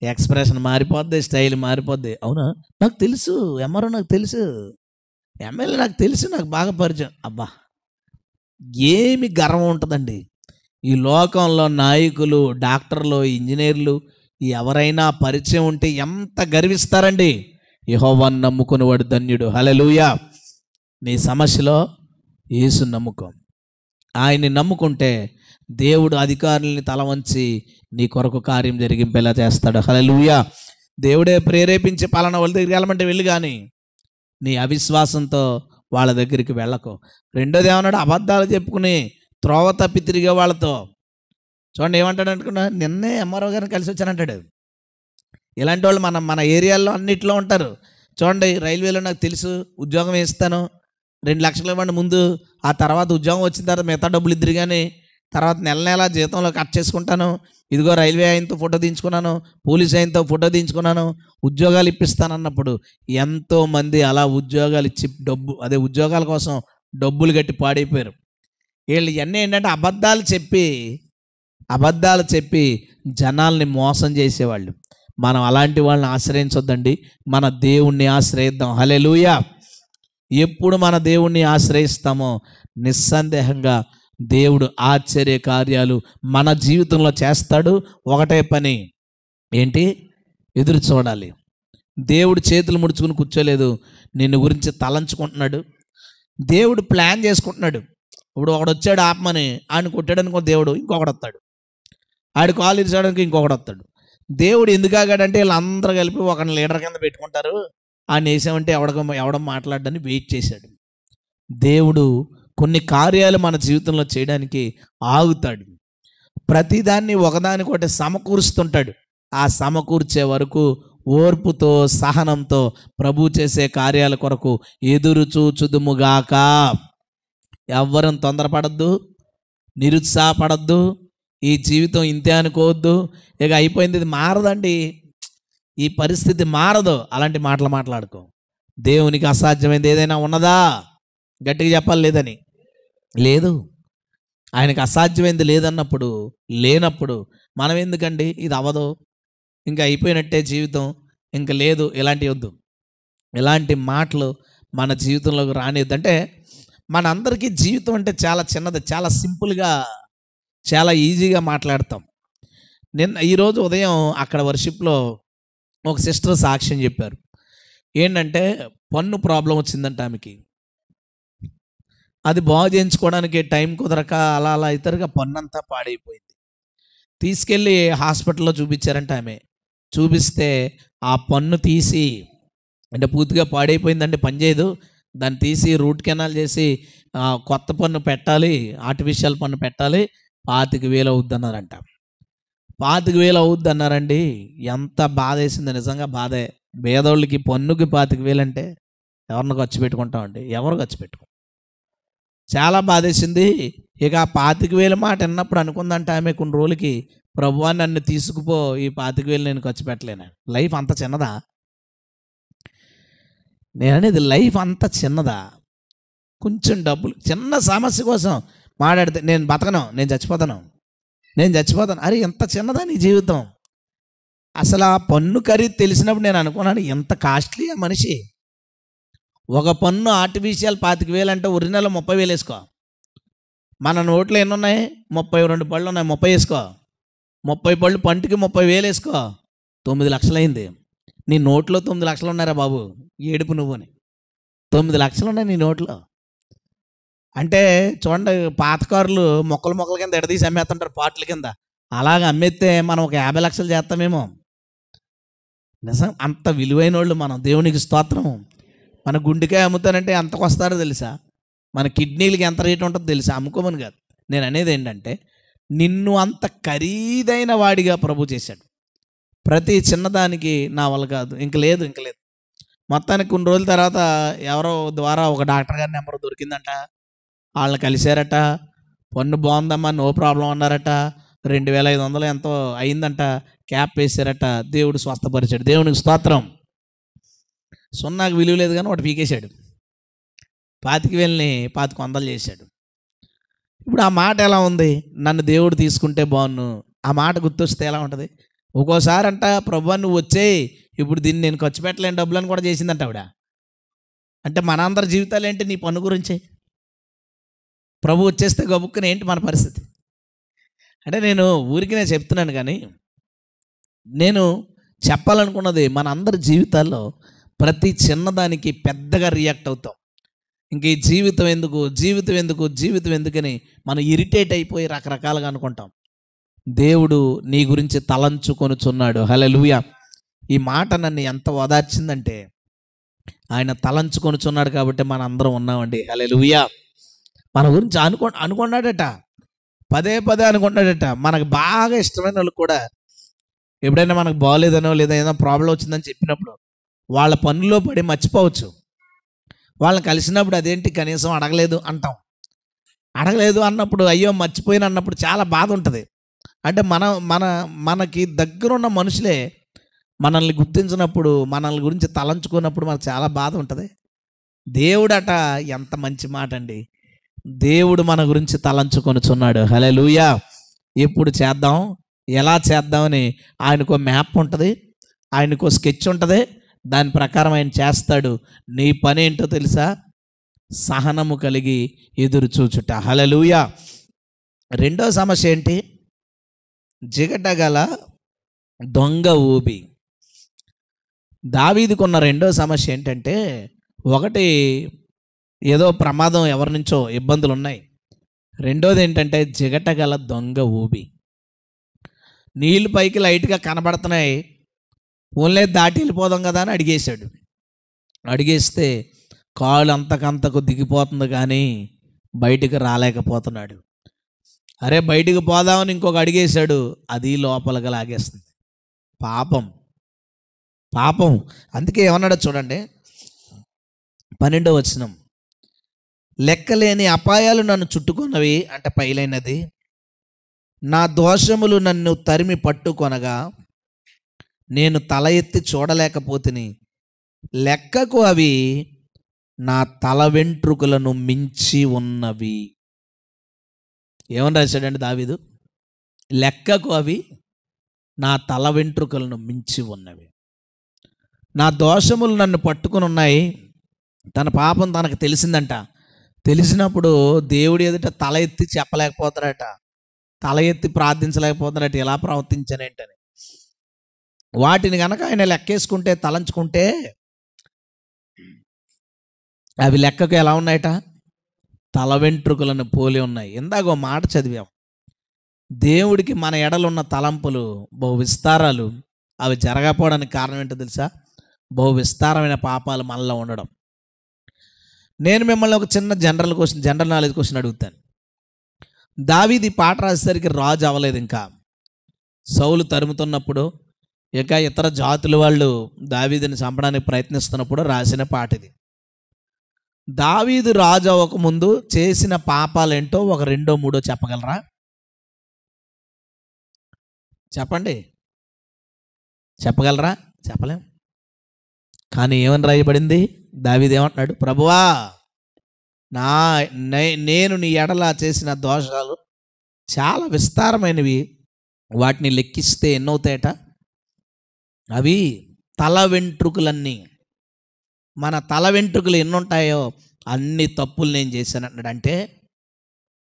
ఎక్స్ప్రెషన్ మారిపోద్ది, స్టైల్ మారిపోద్ది. అవునా, నాకు తెలుసు, ఎంఆర్ఓ నాకు తెలుసు, ఎమ్మెల్యే నాకు తెలుసు, నాకు బాగా పరిచయం. అబ్బా, ఏమి గర్వం ఉంటుందండి ఈ లోకంలో. నాయకులు, డాక్టర్లు, ఇంజనీర్లు ఎవరైనా పరిచయం ఉంటే ఎంత గర్విస్తారండి. యెహోవాను నమ్ముకునేవాడు ధన్యుడు. హల్లెలూయా. నీ సమస్యలో యేసు నమ్ముకో. ఆయన్ని నమ్ముకుంటే దేవుడు అధికారుల్ని తల వంచి నీ కొరకు కార్యం జరిగింపేలా చేస్తాడు. హల్లెలూయా. దేవుడే ప్రేరేపించి పలానా వాళ్ళ దగ్గరికి వెళ్ళమంటే వెళ్ళి, కానీ నీ అవిశ్వాసంతో వాళ్ళ దగ్గరికి వెళ్ళకు. రెండోది ఏమన్నాడు? అబద్ధాలు చెప్పుకుని త్రోవ తప్పి తిరిగే వాళ్ళతో. చూడండి ఏమంటాడు అనుకున్నా, నిన్నే ఎంఆర్ఓ గారిని కలిసి వచ్చానంటాడు. ఇలాంటి వాళ్ళు మన ఏరియాల్లో అన్నిట్లో ఉంటారు. చూడండి, రైల్వేలో నాకు తెలుసు, ఉద్యోగం ఇస్తాను, 2 లక్షలు ఇవ్వండి ముందు, ఆ తర్వాత ఉద్యోగం వచ్చిన తర్వాత మిగతా డబ్బులు ఇద్దరు, కానీ తర్వాత నెల జీతంలో కట్ చేసుకుంటాను, ఇదిగో రైల్వే ఆయనతో ఫోటో తీయించుకున్నాను, పోలీస్ ఆయనతో ఫోటో తీయించుకున్నాను, ఉద్యోగాలు ఇప్పిస్తానన్నప్పుడు ఎంతోమంది అలా ఉద్యోగాలు ఇచ్చి ఉద్యోగాల కోసం డబ్బులు కట్టి పాడైపోయారు. వీళ్ళు ఇవన్నీ ఏంటంటే అబద్ధాలు చెప్పి జనాల్ని మోసం చేసేవాళ్ళు. మనం అలాంటి వాళ్ళని ఆశ్రయించొద్దండి, మన దేవుణ్ణి ఆశ్రయిద్దాం. హల్లెలూయా. ఎప్పుడు మన దేవుణ్ణి ఆశ్రయిస్తామో నిస్సందేహంగా దేవుడు ఆశ్చర్య కార్యాలు మన జీవితంలో చేస్తాడు. ఒకటే పని ఏంటి? ఎదురు చూడాలి. దేవుడు చేతులు ముడుచుకుని కూర్చోలేదు, నిన్ను గురించి తలంచుకుంటున్నాడు. దేవుడు ప్లాన్ చేసుకుంటున్నాడు. ఇప్పుడు ఒకడు వచ్చాడు ఆపమని, ఆయన కొట్టాడనుకో దేవుడు, ఇంకొకడు వస్తాడు. ఆడు కాలు ఇరిచాడానికి ఇంకొకడు వస్తాడు. దేవుడు ఎందుకు ఆగాడంటే వీళ్ళందరూ కలిపి ఒకరిని లీడర్ కింద పెట్టుకుంటారు, ఆయన వేసామంటే ఎవడం మాట్లాడడానికి వెయిట్ చేశాడు. దేవుడు కొన్ని కార్యాలు మన జీవితంలో చేయడానికి ఆగుతాడు. ప్రతిదాన్ని ఒకదానికొకటి సమకూరుస్తుంటాడు. ఆ సమకూర్చే వరకు ఓర్పుతో, సహనంతో ప్రభు చేసే కార్యాల కొరకు ఎదురు చూచుదుముగాక. ఎవ్వరం తొందరపడద్దు, నిరుత్సాహపడద్దు. ఈ జీవితం ఇంతే అనుకోవద్దు, ఇక అయిపోయింది, ఇది మారదండి, ఈ పరిస్థితి మారదు, అలాంటి మాటలు మాట్లాడుకో. దేవునికి అసాధ్యమైనది ఏదైనా ఉన్నదా? గట్టిగా చెప్పాలి, లేదని. లేదు. ఆయనకు అసాధ్యమైనది లేనప్పుడు మనం ఎందుకండి, ఇది అవ్వదు, ఇంకా అయిపోయినట్టే జీవితం, ఇంకా లేదు, ఇలాంటివి వద్దు. ఇలాంటి మాటలు మన జీవితంలోకి రానిద్దు. అంటే మనందరికీ జీవితం అంటే చాలా చిన్నది, చాలా సింపుల్గా, చాలా ఈజీగా మాట్లాడతాం. ఈరోజు ఉదయం అక్కడ వర్షిప్లో ఒక సిస్టర్ సాక్ష్యం చెప్పారు. ఏంటంటే పన్ను ప్రాబ్లం వచ్చిందంట ఆమెకి. అది బాగు చేయించుకోవడానికి టైం కుదరక అలా ఇతరుగా పన్ను అంతా పాడైపోయింది. తీసుకెళ్ళి హాస్పిటల్లో చూపించారంట. ఆమె చూపిస్తే ఆ పన్ను తీసి, అంటే పూర్తిగా పాడైపోయిందంటే పనిచేయదు, దాన్ని తీసి రూట్ కెనాల్ చేసి కొత్త పన్ను పెట్టాలి, ఆర్టిఫిషియల్ పన్ను పెట్టాలి, 25,000 అవుద్ది అన్నారంట. 25,000 అవుద్ది అన్నారండి. ఎంత బాధ వేసింది, నిజంగా బాధే. పేదోళ్ళకి పన్నుకి 25,000 అంటే ఎవరిని ఖర్చు పెట్టుకుంటామండి? ఎవరు ఖర్చు పెట్టుకో. చాలా బాధేసింది. ఇక ఆ 25,000 మాట విన్నప్పుడు అనుకుందంట ఆమె కొన్ని రోజులకి, ప్రభువా నన్ను తీసుకుపో, ఈ 25,000 నేను ఖర్చు పెట్టలేను. లైఫ్ అంత చిన్నదా? నేను అనేది లైఫ్ అంత చిన్నదా? కొంచెం డబ్బులు, చిన్న సమస్య కోసం మాట్లాడితే నేను బతకను, నేను చచ్చిపోతాను. అరే ఎంత చిన్నదా నీ జీవితం? అసలు ఆ పన్ను ఖరీదు తెలిసినప్పుడు నేను అనుకున్నాను, ఎంత కాస్ట్లీ ఆ మనిషి. ఒక పన్ను ఆర్టిఫిషియల్ 25,000 అంటే ఒరిజినల్ 30,000 వేసుకో. మన నోట్లో ఎన్ని ఉన్నాయి? 32 పళ్ళు ఉన్నాయి, 30 వేసుకో. 30 పళ్ళు పంటికి 30,000 వేసుకో, 9 లక్షలు అయింది. నీ నోట్లో 9 లక్షలు ఉన్నారా బాబు? ఏడుపు నువ్వుని. 9 లక్షలు ఉన్నాయి నీ నోట్లో. అంటే చూడండి, పాత కార్లు మొక్కలు మొక్కల కింద ఎడదీసి అమ్మేస్తుంటారు పాటల కింద. అలాగ అమ్మేస్తే మనం ఒక 50 లక్షలు చేస్తామేమో. నిజం, అంత విలువైన వాళ్ళు మనం. దేవునికి స్తోత్రం. మన గుండెకాయ అమ్ముతానంటే ఎంతకు వస్తారో తెలుసా? మన కిడ్నీలకి ఎంత రేటు ఉంటుందో తెలుసా? అమ్ముకోమని కాదు, నేను అనేది ఏంటంటే నిన్ను అంత ఖరీదైన వాడిగా ప్రభు చేశాడు. ప్రతి చిన్నదానికి నా వల్ల కాదు, ఇంక లేదు. మొత్తానికి కొన్ని రోజుల తర్వాత ఎవరో ద్వారా ఒక డాక్టర్ గారి నెంబర్ దొరికిందంట. వాళ్ళని కలిశారట. పన్ను బాగుందమ్మా, నో ప్రాబ్లం అన్నారట. 2,500 ఎంతో అయిందంట. క్యాప్ వేసారట. దేవుడు స్వస్థపరిచాడు. దేవునికి స్తోత్రం. సున్నాకు విలువ లేదు కానీ వాడు పీకేశాడు. 25,000ని 2,500 చేశాడు. ఇప్పుడు ఆ మాట ఎలా ఉంది? నన్ను దేవుడు తీసుకుంటే బాగున్ను. ఆ మాట గుర్తొస్తే ఎలా ఉంటుంది? ఒక్కోసారి అంట, ప్రభువా నువ్వు వచ్చేయి, ఇప్పుడు దీన్ని నేను ఖర్చు పెట్టలేని డబ్బులని కూడా చేసిందంట ఆవిడ. అంటే మనందరి జీవితాలు ఏంటి? నీ పన్ను గురించి. ప్రభు వచ్చేస్తే గబుక్కుని ఏంటి మన పరిస్థితి? అంటే నేను చెప్తున్నాను కానీ నేను చెప్పాలనుకున్నది, మన అందరి జీవితాల్లో ప్రతి చిన్నదానికి పెద్దగా రియాక్ట్ అవుతాం. ఇంక ఈ జీవితం ఎందుకని మనం ఇరిటేట్ అయిపోయి రకరకాలుగా అనుకుంటాం. దేవుడు నీ గురించి తలంచుకొనుచున్నాడు. హల్లెలూయా. ఈ మాట నన్ను ఎంత ఓదార్చిందంటే, ఆయన తలంచుకొనుచున్నాడు కాబట్టి మన అందరం ఉన్నామండి. హల్లెలూయా. మన గురించి అనుకున్నాడట, పదే అనుకున్నాడట. మనకు బాగా ఇష్టమైన వాళ్ళు కూడా ఎప్పుడైనా మనకు బాగోలేదనో లేదా ఏదైనా ప్రాబ్లం వచ్చిందని చెప్పినప్పుడు వాళ్ళ పనుల్లో పడి మర్చిపోవచ్చు. వాళ్ళని కలిసినప్పుడు అదేంటి కనీసం అడగలేదు అంటాం. అడగలేదు అన్నప్పుడు అయ్యో మర్చిపోయిన అన్నప్పుడు చాలా బాధ ఉంటుంది. అంటే మనకి దగ్గరున్న మనుషులే మనల్ని గుర్తించినప్పుడు, మనల్ని గురించి తలంచుకున్నప్పుడు మనకు చాలా బాధ ఉంటుంది. దేవుడట, ఎంత మంచి మాట అండి. దేవుడు మన గురించి తలంచుకొనుచున్నాడు. హల్లెలూయా. ఎప్పుడు చేద్దాం, ఎలా చేద్దామని ఆయనకు మ్యాప్ ఉంటుంది, ఆయనకు స్కెచ్ ఉంటుంది. దాని ప్రకారం ఆయన చేస్తాడు. నీ పని ఏంటో తెలుసా? సహనము కలిగి ఎదురు చూచుట. హల్లెలూయా. రెండో సమస్య ఏంటి? జిగటగల దొంగ ఊబి. దావీదుకున్న రెండో సమస్య ఏంటంటే, ఒకటి ఏదో ప్రమాదం, ఎవరి నుంచో ఇబ్బందులు ఉన్నాయి. రెండోది ఏంటంటే జిగటగల దొంగ ఊబి. నీళ్ళు పైకి లైట్గా కనబడుతున్నాయి, ఓన్లే దాటి వెళ్ళిపోదాం కదా అని అడిగేశాడు. అడిగేస్తే కాలు అంతకంతకు దిగిపోతుంది కానీ బయటికి రాలేకపోతున్నాడు. అరే బయటికి పోదామని ఇంకొక అడిగేశాడు, అది లోపలికి లాగేస్తుంది. పాపం. అందుకే ఏమన్నాడో చూడండి, 12వ వచనం. లెక్కలేని అపాయాలు నన్ను చుట్టుకున్నవి, అంటే పైలైనది. నా దోషములు నన్ను తరిమి పట్టుకొనగా నేను తల ఎత్తి చూడలేకపోతిని. లెక్కకు అవి నా తల వెంట్రుకలను మించి ఉన్నవి. ఏమని రాశాడండి దావీదు? లెక్కకు అవి నా తల వెంట్రుకలను మించి ఉన్నవి. నా దోషములు నన్ను పట్టుకుని ఉన్నాయి. తన పాపం తనకు తెలిసిందంట. తెలిసినప్పుడు దేవుడి ఎదుట తల ఎత్తి చెప్పలేకపోతాడట, తల ఎత్తి ప్రార్థించలేకపోతాడట, ఎలా ప్రవర్తించానేంటని. వాటిని కనుక ఆయన లెక్కేసుకుంటే, తలంచుకుంటే అవి లెక్కకు ఎలా ఉన్నాయట? తల వెంట్రుకలను పోలి ఉన్నాయి. ఇందాక మాట చదివాం, దేవుడికి మన ఎడలున్న తలంపులు బహు విస్తారాలు. అవి జరగకపోవడానికి కారణం ఏంటో తెలుసా? బహు విస్తారమైన పాపాలు మనలో ఉండడం. నేను మిమ్మల్ని ఒక చిన్న జనరల్ నాలెడ్జ్ క్వశ్చన్ అడుగుతాను. దావీదు ఈ పాట రాసేసరికి రాజు అవ్వలేదు ఇంకా. సౌలు తరుముతున్నప్పుడు, ఇక ఇతర జాతుల వాళ్ళు దావీదుని చంపడానికి ప్రయత్నిస్తున్నప్పుడు రాసిన పాట ఇది. దావీదు రాజు అవ్వకముందు చేసిన పాపాలేంటో ఒక 2, 3 చెప్పగలరా? చెప్పండి. చెప్పగలరా? చెప్పలేం. కానీ ఏమని రాయబడింది? దావీదు ఏమంటున్నాడు? ప్రభువా, నేను నీ ఎడల చేసిన దోషాలు చాలా విస్తారమైనవి. వాటిని లెక్కిస్తే ఎన్నవుతాయట? అవి తల వెంట్రుకలన్నీ. మన తల వెంట్రుకలు ఎన్ని ఉంటాయో అన్ని తప్పులు నేను చేశాను అన్నాడు. అంటే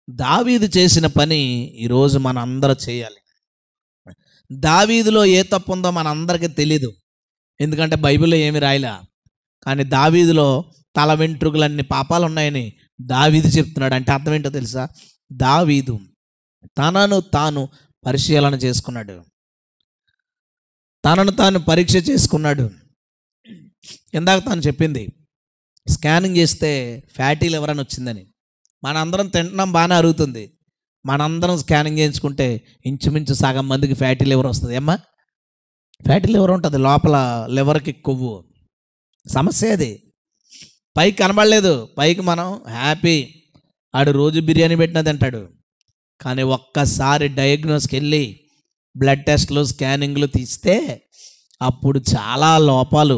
దావీదు చేసిన పని ఈరోజు మన అందరూ చేయాలి. దావీదులో ఏ తప్పు ఉందో మన అందరికీ తెలీదు, ఎందుకంటే బైబిల్లో ఏమి రాయలా. కానీ దావీదులో తల వెంట్రుకలన్నీ పాపాలు ఉన్నాయని దావీదు చెప్తున్నాడు. అంటే అర్థం ఏంటో తెలుసా? దావీదు తనను తాను పరిశీలన చేసుకున్నాడు, తనను తాను పరీక్ష చేసుకున్నాడు. ఇందాక తాను చెప్పింది స్కానింగ్ చేస్తే ఫ్యాటీ లివర్ అని వచ్చిందని. మనందరం తింటున్నాం, బాగానే అరుగుతుంది. మనందరం స్కానింగ్ చేయించుకుంటే ఇంచుమించు సగం మందికి ఫ్యాటీ లివర్ వస్తుంది. ఏమ్మా, ఫ్యాటీ లివర్ ఉంటుంది లోపల, లివర్కి కొవ్వు. సమస్య అది. పైకి కనబడలేదు, పైకి మనం హ్యాపీ, ఆడు రోజు బిర్యానీ పెట్టినా తింటాడు. కానీ ఒక్కసారి డయాగ్నోస్కి వెళ్ళి బ్లడ్ టెస్ట్లు స్కానింగ్లు తీస్తే అప్పుడు చాలా లోపాలు,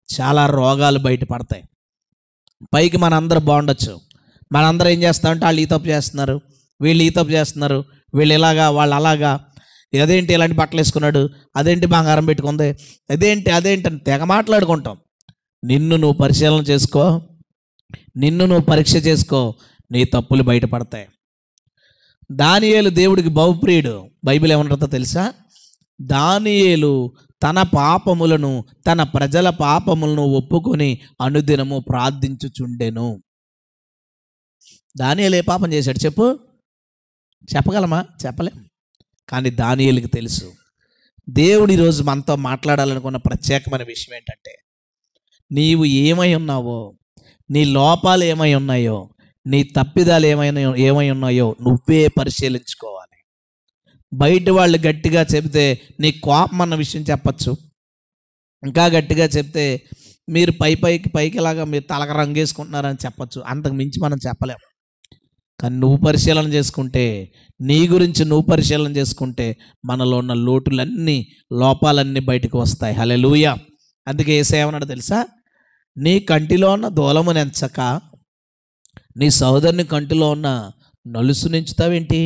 చాలా రోగాలు బయటపడతాయి. పైకి మనందరూ బాగుండొచ్చు, మనందరూ ఏం చేస్తామంటే వాళ్ళు ఈ తప్పు చేస్తున్నారు, వీళ్ళు ఈ తప్పు చేస్తున్నారు, వీళ్ళు ఇలాగా వాళ్ళు అలాగా, అదేంటి ఇలాంటి బట్టలు వేసుకున్నాడు, అదేంటి బంగారం పెట్టుకుంది, అదేంటి అని తెగ మాట్లాడుకుంటాం. నిన్ను నువ్వు పరిశీలన చేసుకో, నిన్ను నువ్వు పరీక్ష చేసుకో, నీ తప్పులు బయటపడతాయి. దానియేలు దేవుడికి బహుప్రియుడు. బైబిల్ ఏమంటుందో తెలుసా? దానియేలు తన పాపములను, తన ప్రజల పాపములను ఒప్పుకొని అనుదినము ప్రార్థించుచుండెను. దానియేలు ఏ పాపం చేశాడు చెప్పు? చెప్పగలమా? చెప్పలేం. కానీ దానియేలుకి తెలుసు. దేవుడు ఈరోజు మనతో మాట్లాడాలనుకున్న ప్రత్యేకమైన విషయం ఏంటంటే, నీవు ఏమై ఉన్నావో, నీ లోపాలు ఏమై ఉన్నాయో, నీ తప్పిదాలు ఏమై ఉన్నాయో నువ్వే పరిశీలించుకోవాలి. బయట వాళ్ళు గట్టిగా చెబితే నీ కోపం అన్న విషయం చెప్పచ్చు, ఇంకా గట్టిగా చెప్తే మీరు పైకిలాగా మీరు తలక రంగేసుకుంటున్నారని చెప్పచ్చు. అంతకు మించి మనం చెప్పలేం. కానీ నువ్వు పరిశీలన చేసుకుంటే, నీ గురించి నువ్వు పరిశీలన చేసుకుంటే మనలో ఉన్న లోటులన్నీ, లోపాలన్నీ బయటకు వస్తాయి. హల్లెలూయా. అందుకే యేసయ్య ఏమన్నాడు తెలుసా? నీ కంటిలో ఉన్న దూలము నెంచక నీ సోదరుని కంటిలో ఉన్న నలుసు నెంచుతావేంటి?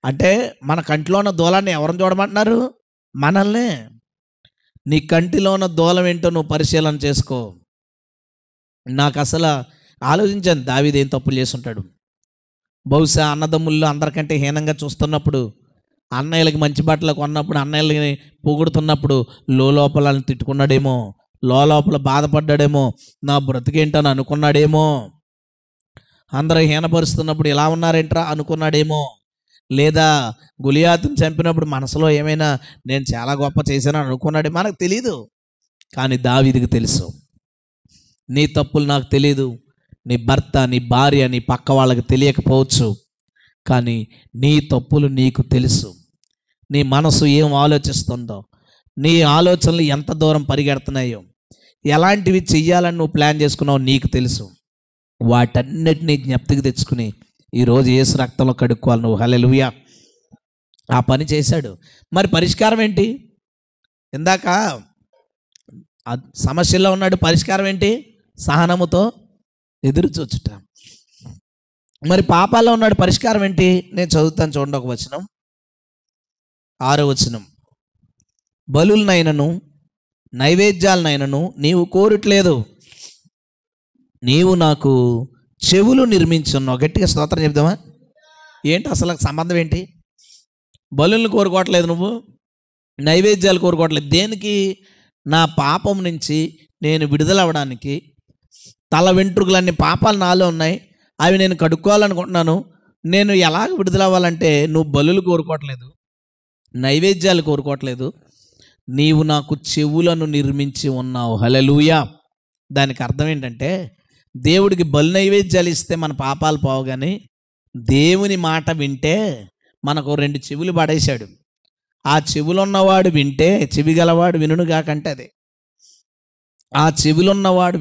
అంటే మన కంటిలో ఉన్న దూలాన్ని ఎవరిని చూడమంటున్నారు? మనల్నే. నీ కంటిలో ఉన్న దూలం ఏంటో నువ్వు పరిశీలన చేసుకో. నాకు అసలు ఆలోచించాను, దావీదు ఏం తప్పులు చేసుంటాడు. బహుశా అన్నదమ్ముల్లో అందరికంటే హీనంగా చూస్తున్నప్పుడు, అన్నయ్యలకి మంచి బట్టలు కొన్నప్పుడు, అన్నయ్యలకి పొగుడుతున్నప్పుడు లోపల తిట్టుకున్నాడేమో, లోపల బాధపడ్డాడేమో, నా బ్రతికేంటని అనుకున్నాడేమో, అందరూ హీనపరుస్తున్నప్పుడు ఇలా ఉన్నారేంట్రా అనుకున్నాడేమో, లేదా గొలియాతుని చంపినప్పుడు మనసులో ఏమైనా నేను చాలా గొప్ప చేశానని అనుకున్నాడే, మనకు తెలీదు. కానీ దావీదుకి తెలుసు. నీ తప్పులు నాకు తెలీదు, నీ భర్త, నీ భార్య, నీ పక్క వాళ్ళకి తెలియకపోవచ్చు, కానీ నీ తప్పులు నీకు తెలుసు. నీ మనసు ఏం ఆలోచిస్తుందో, నీ ఆలోచనలు ఎంత దూరం పరిగెడుతున్నాయో, ఎలాంటివి చెయ్యాలని నువ్వు ప్లాన్ చేసుకున్నావు నీకు తెలుసు. వాటన్నిటినీ జ్ఞప్తికి తెచ్చుకుని ఈరోజు యేసు రక్తంలో కడుక్కోవాలి నువ్వు. హల్లెలూయా. ఆ పని చేశాడు. మరి పరిష్కారం ఏంటి? ఇందాక సమస్యలో ఉన్నాడు, పరిష్కారం ఏంటి? సహనముతో ఎదురు చూచుట. మరి పాపాల్లో ఉన్నాడు, పరిష్కారం ఏంటి? నేను చదువుతాను, చూడండి ఒక వచనం, 6వ వచనం. బలులనైనను నైవేద్యాలనైనను నీవు కోరట్లేదు, నీవు నాకు చెవులు నిర్మించున్నావు. గట్టిగా స్తోత్రం చెప్దామా? ఏంటి అసలు సంబంధం ఏంటి? బలులను కోరుకోవట్లేదు, నువ్వు నైవేద్యాలు కోరుకోవట్లేదు. దేనికి? నా పాపం నుంచి నేను విడుదల అవ్వడానికి. తల వెంట్రుకలన్నీ పాపాలు నాలో ఉన్నాయి, అవి నేను కడుక్కోవాలనుకుంటున్నాను. నేను ఎలాగ విడుదల అవ్వాలంటే నువ్వు బలులు కోరుకోవట్లేదు, నైవేద్యాలు కోరుకోవట్లేదు, నీవు నాకు చెవులను నిర్మించి ఉన్నావు. హల్లెలూయా. దానికి అర్థం ఏంటంటే, దేవుడికి బలి నైవేద్యాలు ఇస్తే మన పాపాలు పోవు, కానీ దేవుని మాట వింటే మనకు 2 చెవులు పడేశాడు. ఆ చెవులున్నవాడు వింటే, చెవి గలవాడు వినుగా కంటే అది. ఆ చెవులున్నవాడు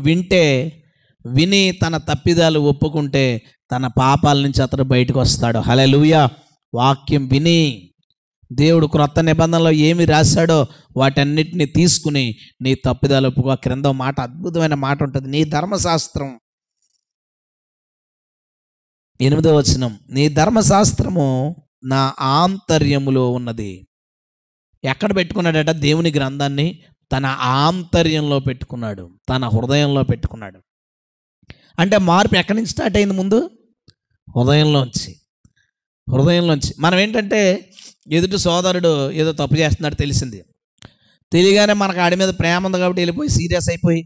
విని తన తప్పిదాలు ఒప్పుకుంటే తన పాపాల నుంచి అతడు బయటకు వస్తాడు. హల్లెలూయా. వాక్యం విని దేవుడు క్రొత్త నిబంధనలో ఏమి రాశాడో వాటన్నిటిని తీసుకుని నీ తప్పిదాలు ఒప్పుకో. క్రింద మాట, అద్భుతమైన మాట ఉంటుంది, నీ ధర్మశాస్త్రం 8వ వచనం, నీ ధర్మశాస్త్రము నా ఆంతర్యములో ఉన్నది. ఎక్కడ పెట్టుకున్నాడట? దేవుని గ్రంథాన్ని తన ఆంతర్యంలో పెట్టుకున్నాడు, తన హృదయంలో పెట్టుకున్నాడు. అంటే మార్పు ఎక్కడి నుంచి స్టార్ట్ అయింది? ముందు హృదయంలోంచి. మనం ఏంటంటే ఎదుటి సోదరుడు ఏదో తప్పు చేస్తున్నాడు తెలిసింది, తెలియగానే మనకు ఆడి మీద ప్రేమ ఉంది కాబట్టి వెళ్ళిపోయి సీరియస్ అయిపోయి,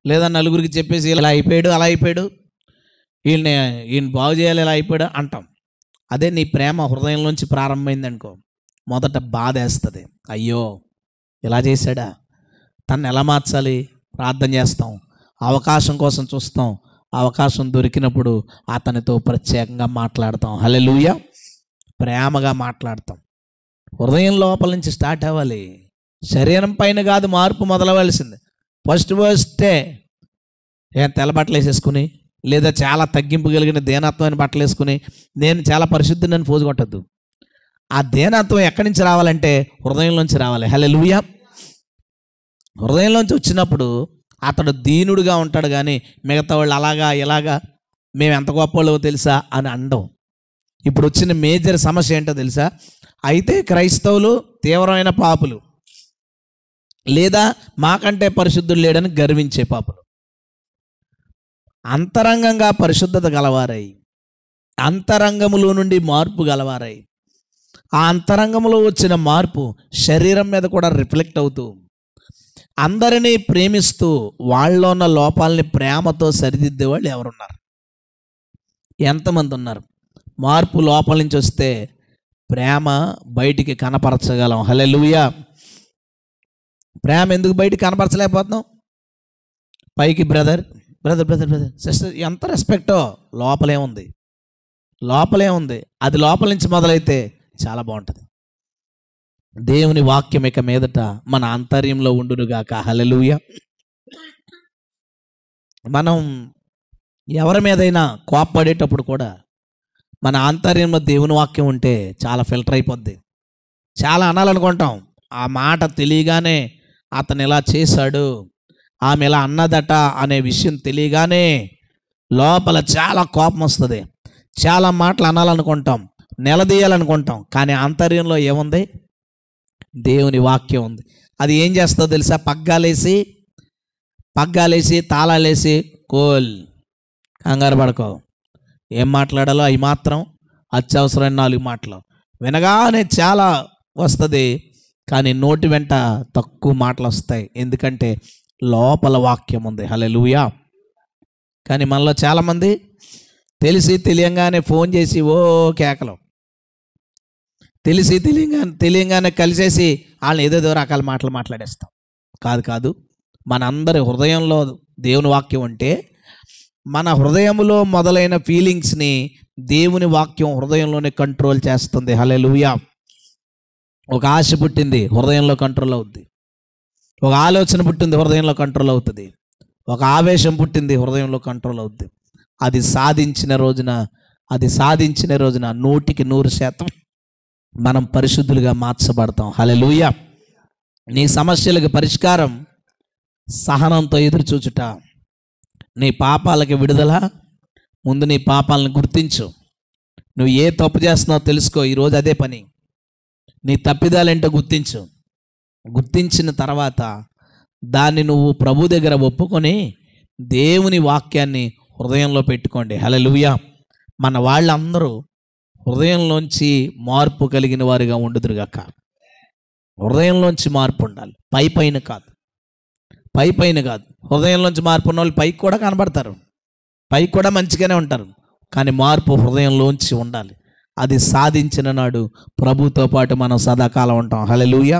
లేదా నలుగురికి చెప్పేసి ఇలా అయిపోయాడు, అలా అయిపోయాడు, ఈయన బాగు చేయాలి, ఇలా అయిపోయాడు అంటాం. అదే నీ ప్రేమ హృదయంలోంచి ప్రారంభమైంది అనుకో, మొదట బాధ వేస్తుంది. అయ్యో ఇలా చేశాడా, తను ఎలా మార్చాలి? ప్రార్థన చేస్తాం, అవకాశం కోసం చూస్తాం, అవకాశం దొరికినప్పుడు అతనితో ప్రత్యేకంగా మాట్లాడతాం. హల్లెలూయా. ప్రేమగా మాట్లాడతాం. హృదయం లోపల నుంచి స్టార్ట్ అవ్వాలి. శరీరం పైన కాదు మార్పు మొదలవలసింది. ఫస్టే తెల్ల బట్టలు వేసేసుకుని, లేదా చాలా తగ్గింపు కలిగిన దేనత్వమైన బట్టలు వేసుకుని నేను చాలా పరిశుద్ధుని పోజు కొట్టద్దు. ఆ దేనత్వం ఎక్కడి నుంచి రావాలంటే హృదయంలోంచి రావాలి. హల్లెలూయా. హృదయంలోంచి వచ్చినప్పుడు అతడు దీనుడుగా ఉంటాడు, కానీ మిగతా వాళ్ళు అలాగా ఇలాగా మేము ఎంత గొప్పవాళ్ళో తెలుసా అని అనడం. ఇప్పుడు వచ్చిన మేజర్ సమస్య ఏంటో తెలుసా? అయితే క్రైస్తవులు తీవ్రమైన పాపులు, లేదా మాకంటే పరిశుద్ధులు లేడని గర్వించే పాపులు. అంతరంగంగా పరిశుద్ధత గలవారై, అంతరంగములో నుండి మార్పు గలవారై, ఆ అంతరంగంలో వచ్చిన మార్పు శరీరం మీద కూడా రిఫ్లెక్ట్ అవుతూ, అందరినీ ప్రేమిస్తూ వాళ్ళలో ఉన్న లోపాలని ప్రేమతో సరిదిద్దే వాళ్ళు ఎవరున్నారు? ఎంతమంది ఉన్నారు? మార్పు లోపల నుంచి వస్తే ప్రేమ బయటికి కనపరచగలం. హల్లెలూయా. ప్రేమ ఎందుకు బయటికి కనపరచలేకపోతున్నాం? పైకి బ్రదర్ సిస్టర్ ఎంత రెస్పెక్టో, లోపలేముంది? అది లోపల నుంచి మొదలైతే చాలా బాగుంటుంది. దేవుని వాక్యం ఇక మీదట మన ఆంతర్యంలో ఉండునుగాక. హల్లెలూయా. మనం ఎవరి మీదైనా కోప్పడేటప్పుడు కూడా మన ఆంతర్యంలో దేవుని వాక్యం ఉంటే చాలా ఫిల్టర్ అయిపోద్ది. చాలా అనాలనుకుంటాం, ఆ మాట తెలియగానే అతను ఇలా చేశాడు, ఆమె ఇలా అన్నదట అనే విషయం తెలియగానే లోపల చాలా కోపం వస్తుంది. చాలా మాటలు అనాలనుకుంటాం, నిలదీయాలనుకుంటాం, కానీ ఆంతర్యంలో ఏముంది? దేవుని వాక్యం ఉంది. అది ఏం చేస్తుందో తెలుసా? పగ్గాలేసి తాళాలేసి కోల్, కంగారు పడుకో, ఏం మాట్లాడాలో అవి మాత్రం అత్యవసరమైన 4 మాటలు వినగానే చాలా వస్తుంది, కానీ నోటి వెంట తక్కువ మాటలు వస్తాయి. ఎందుకంటే లోపల వాక్యం ఉంది. హల్లెలూయా. కానీ మనలో చాలామంది తెలిసి తెలియంగానే ఫోన్ చేసి ఓ కేకలు, తెలిసి తెలియంగానే కలిసేసి వాళ్ళని ఏదేదో రకాల మాటలు మాట్లాడేస్తాం. కాదు, మనందరి హృదయంలో దేవుని వాక్యం ఉంటే మన హృదయంలో మొదలైన ఫీలింగ్స్ని దేవుని వాక్యం హృదయంలోనే కంట్రోల్ చేస్తుంది. హల్లెలూయా. ఒక ఆశ పుట్టింది, హృదయంలో కంట్రోల్ అవుద్ది. ఒక ఆలోచన పుట్టింది, హృదయంలో కంట్రోల్ అవుతుంది. ఒక ఆవేశం పుట్టింది, హృదయంలో కంట్రోల్ అవుద్ది. అది సాధించిన రోజున 100% మనం పరిశుద్ధులుగా మార్చబడతాం. హల్లెలూయా. నీ సమస్యలకు పరిష్కారం సహనంతో ఎదురు చూచుట, నీ పాపాలకి విడుదల. ముందు నీ పాపాలను గుర్తించు. నువ్వు ఏ తప్పు చేస్తున్నావో తెలుసుకో. ఈరోజు అదే పని. నీ తప్పిదాలేంటో గుర్తించిన తర్వాత దాన్ని నువ్వు ప్రభు దగ్గర ఒప్పుకొని దేవుని వాక్యాన్ని హృదయంలో పెట్టుకోండి. హల్లెలూయా. మన వాళ్ళందరూ హృదయంలోంచి మార్పు కలిగిన వారిగా ఉండుదురుగాక. హృదయంలోంచి మార్పు ఉండాలి, పైపైన కాదు. హృదయంలోంచి మార్పు ఉన్న వాళ్ళు పైకి కూడా కనబడతారు, పైకి కూడా మంచిగానే ఉంటారు, కానీ మార్పు హృదయంలోంచి ఉండాలి. అది సాధించిన నాడు ప్రభుతో పాటు మనం సదాకాలం ఉంటాం. హల్లెలూయా.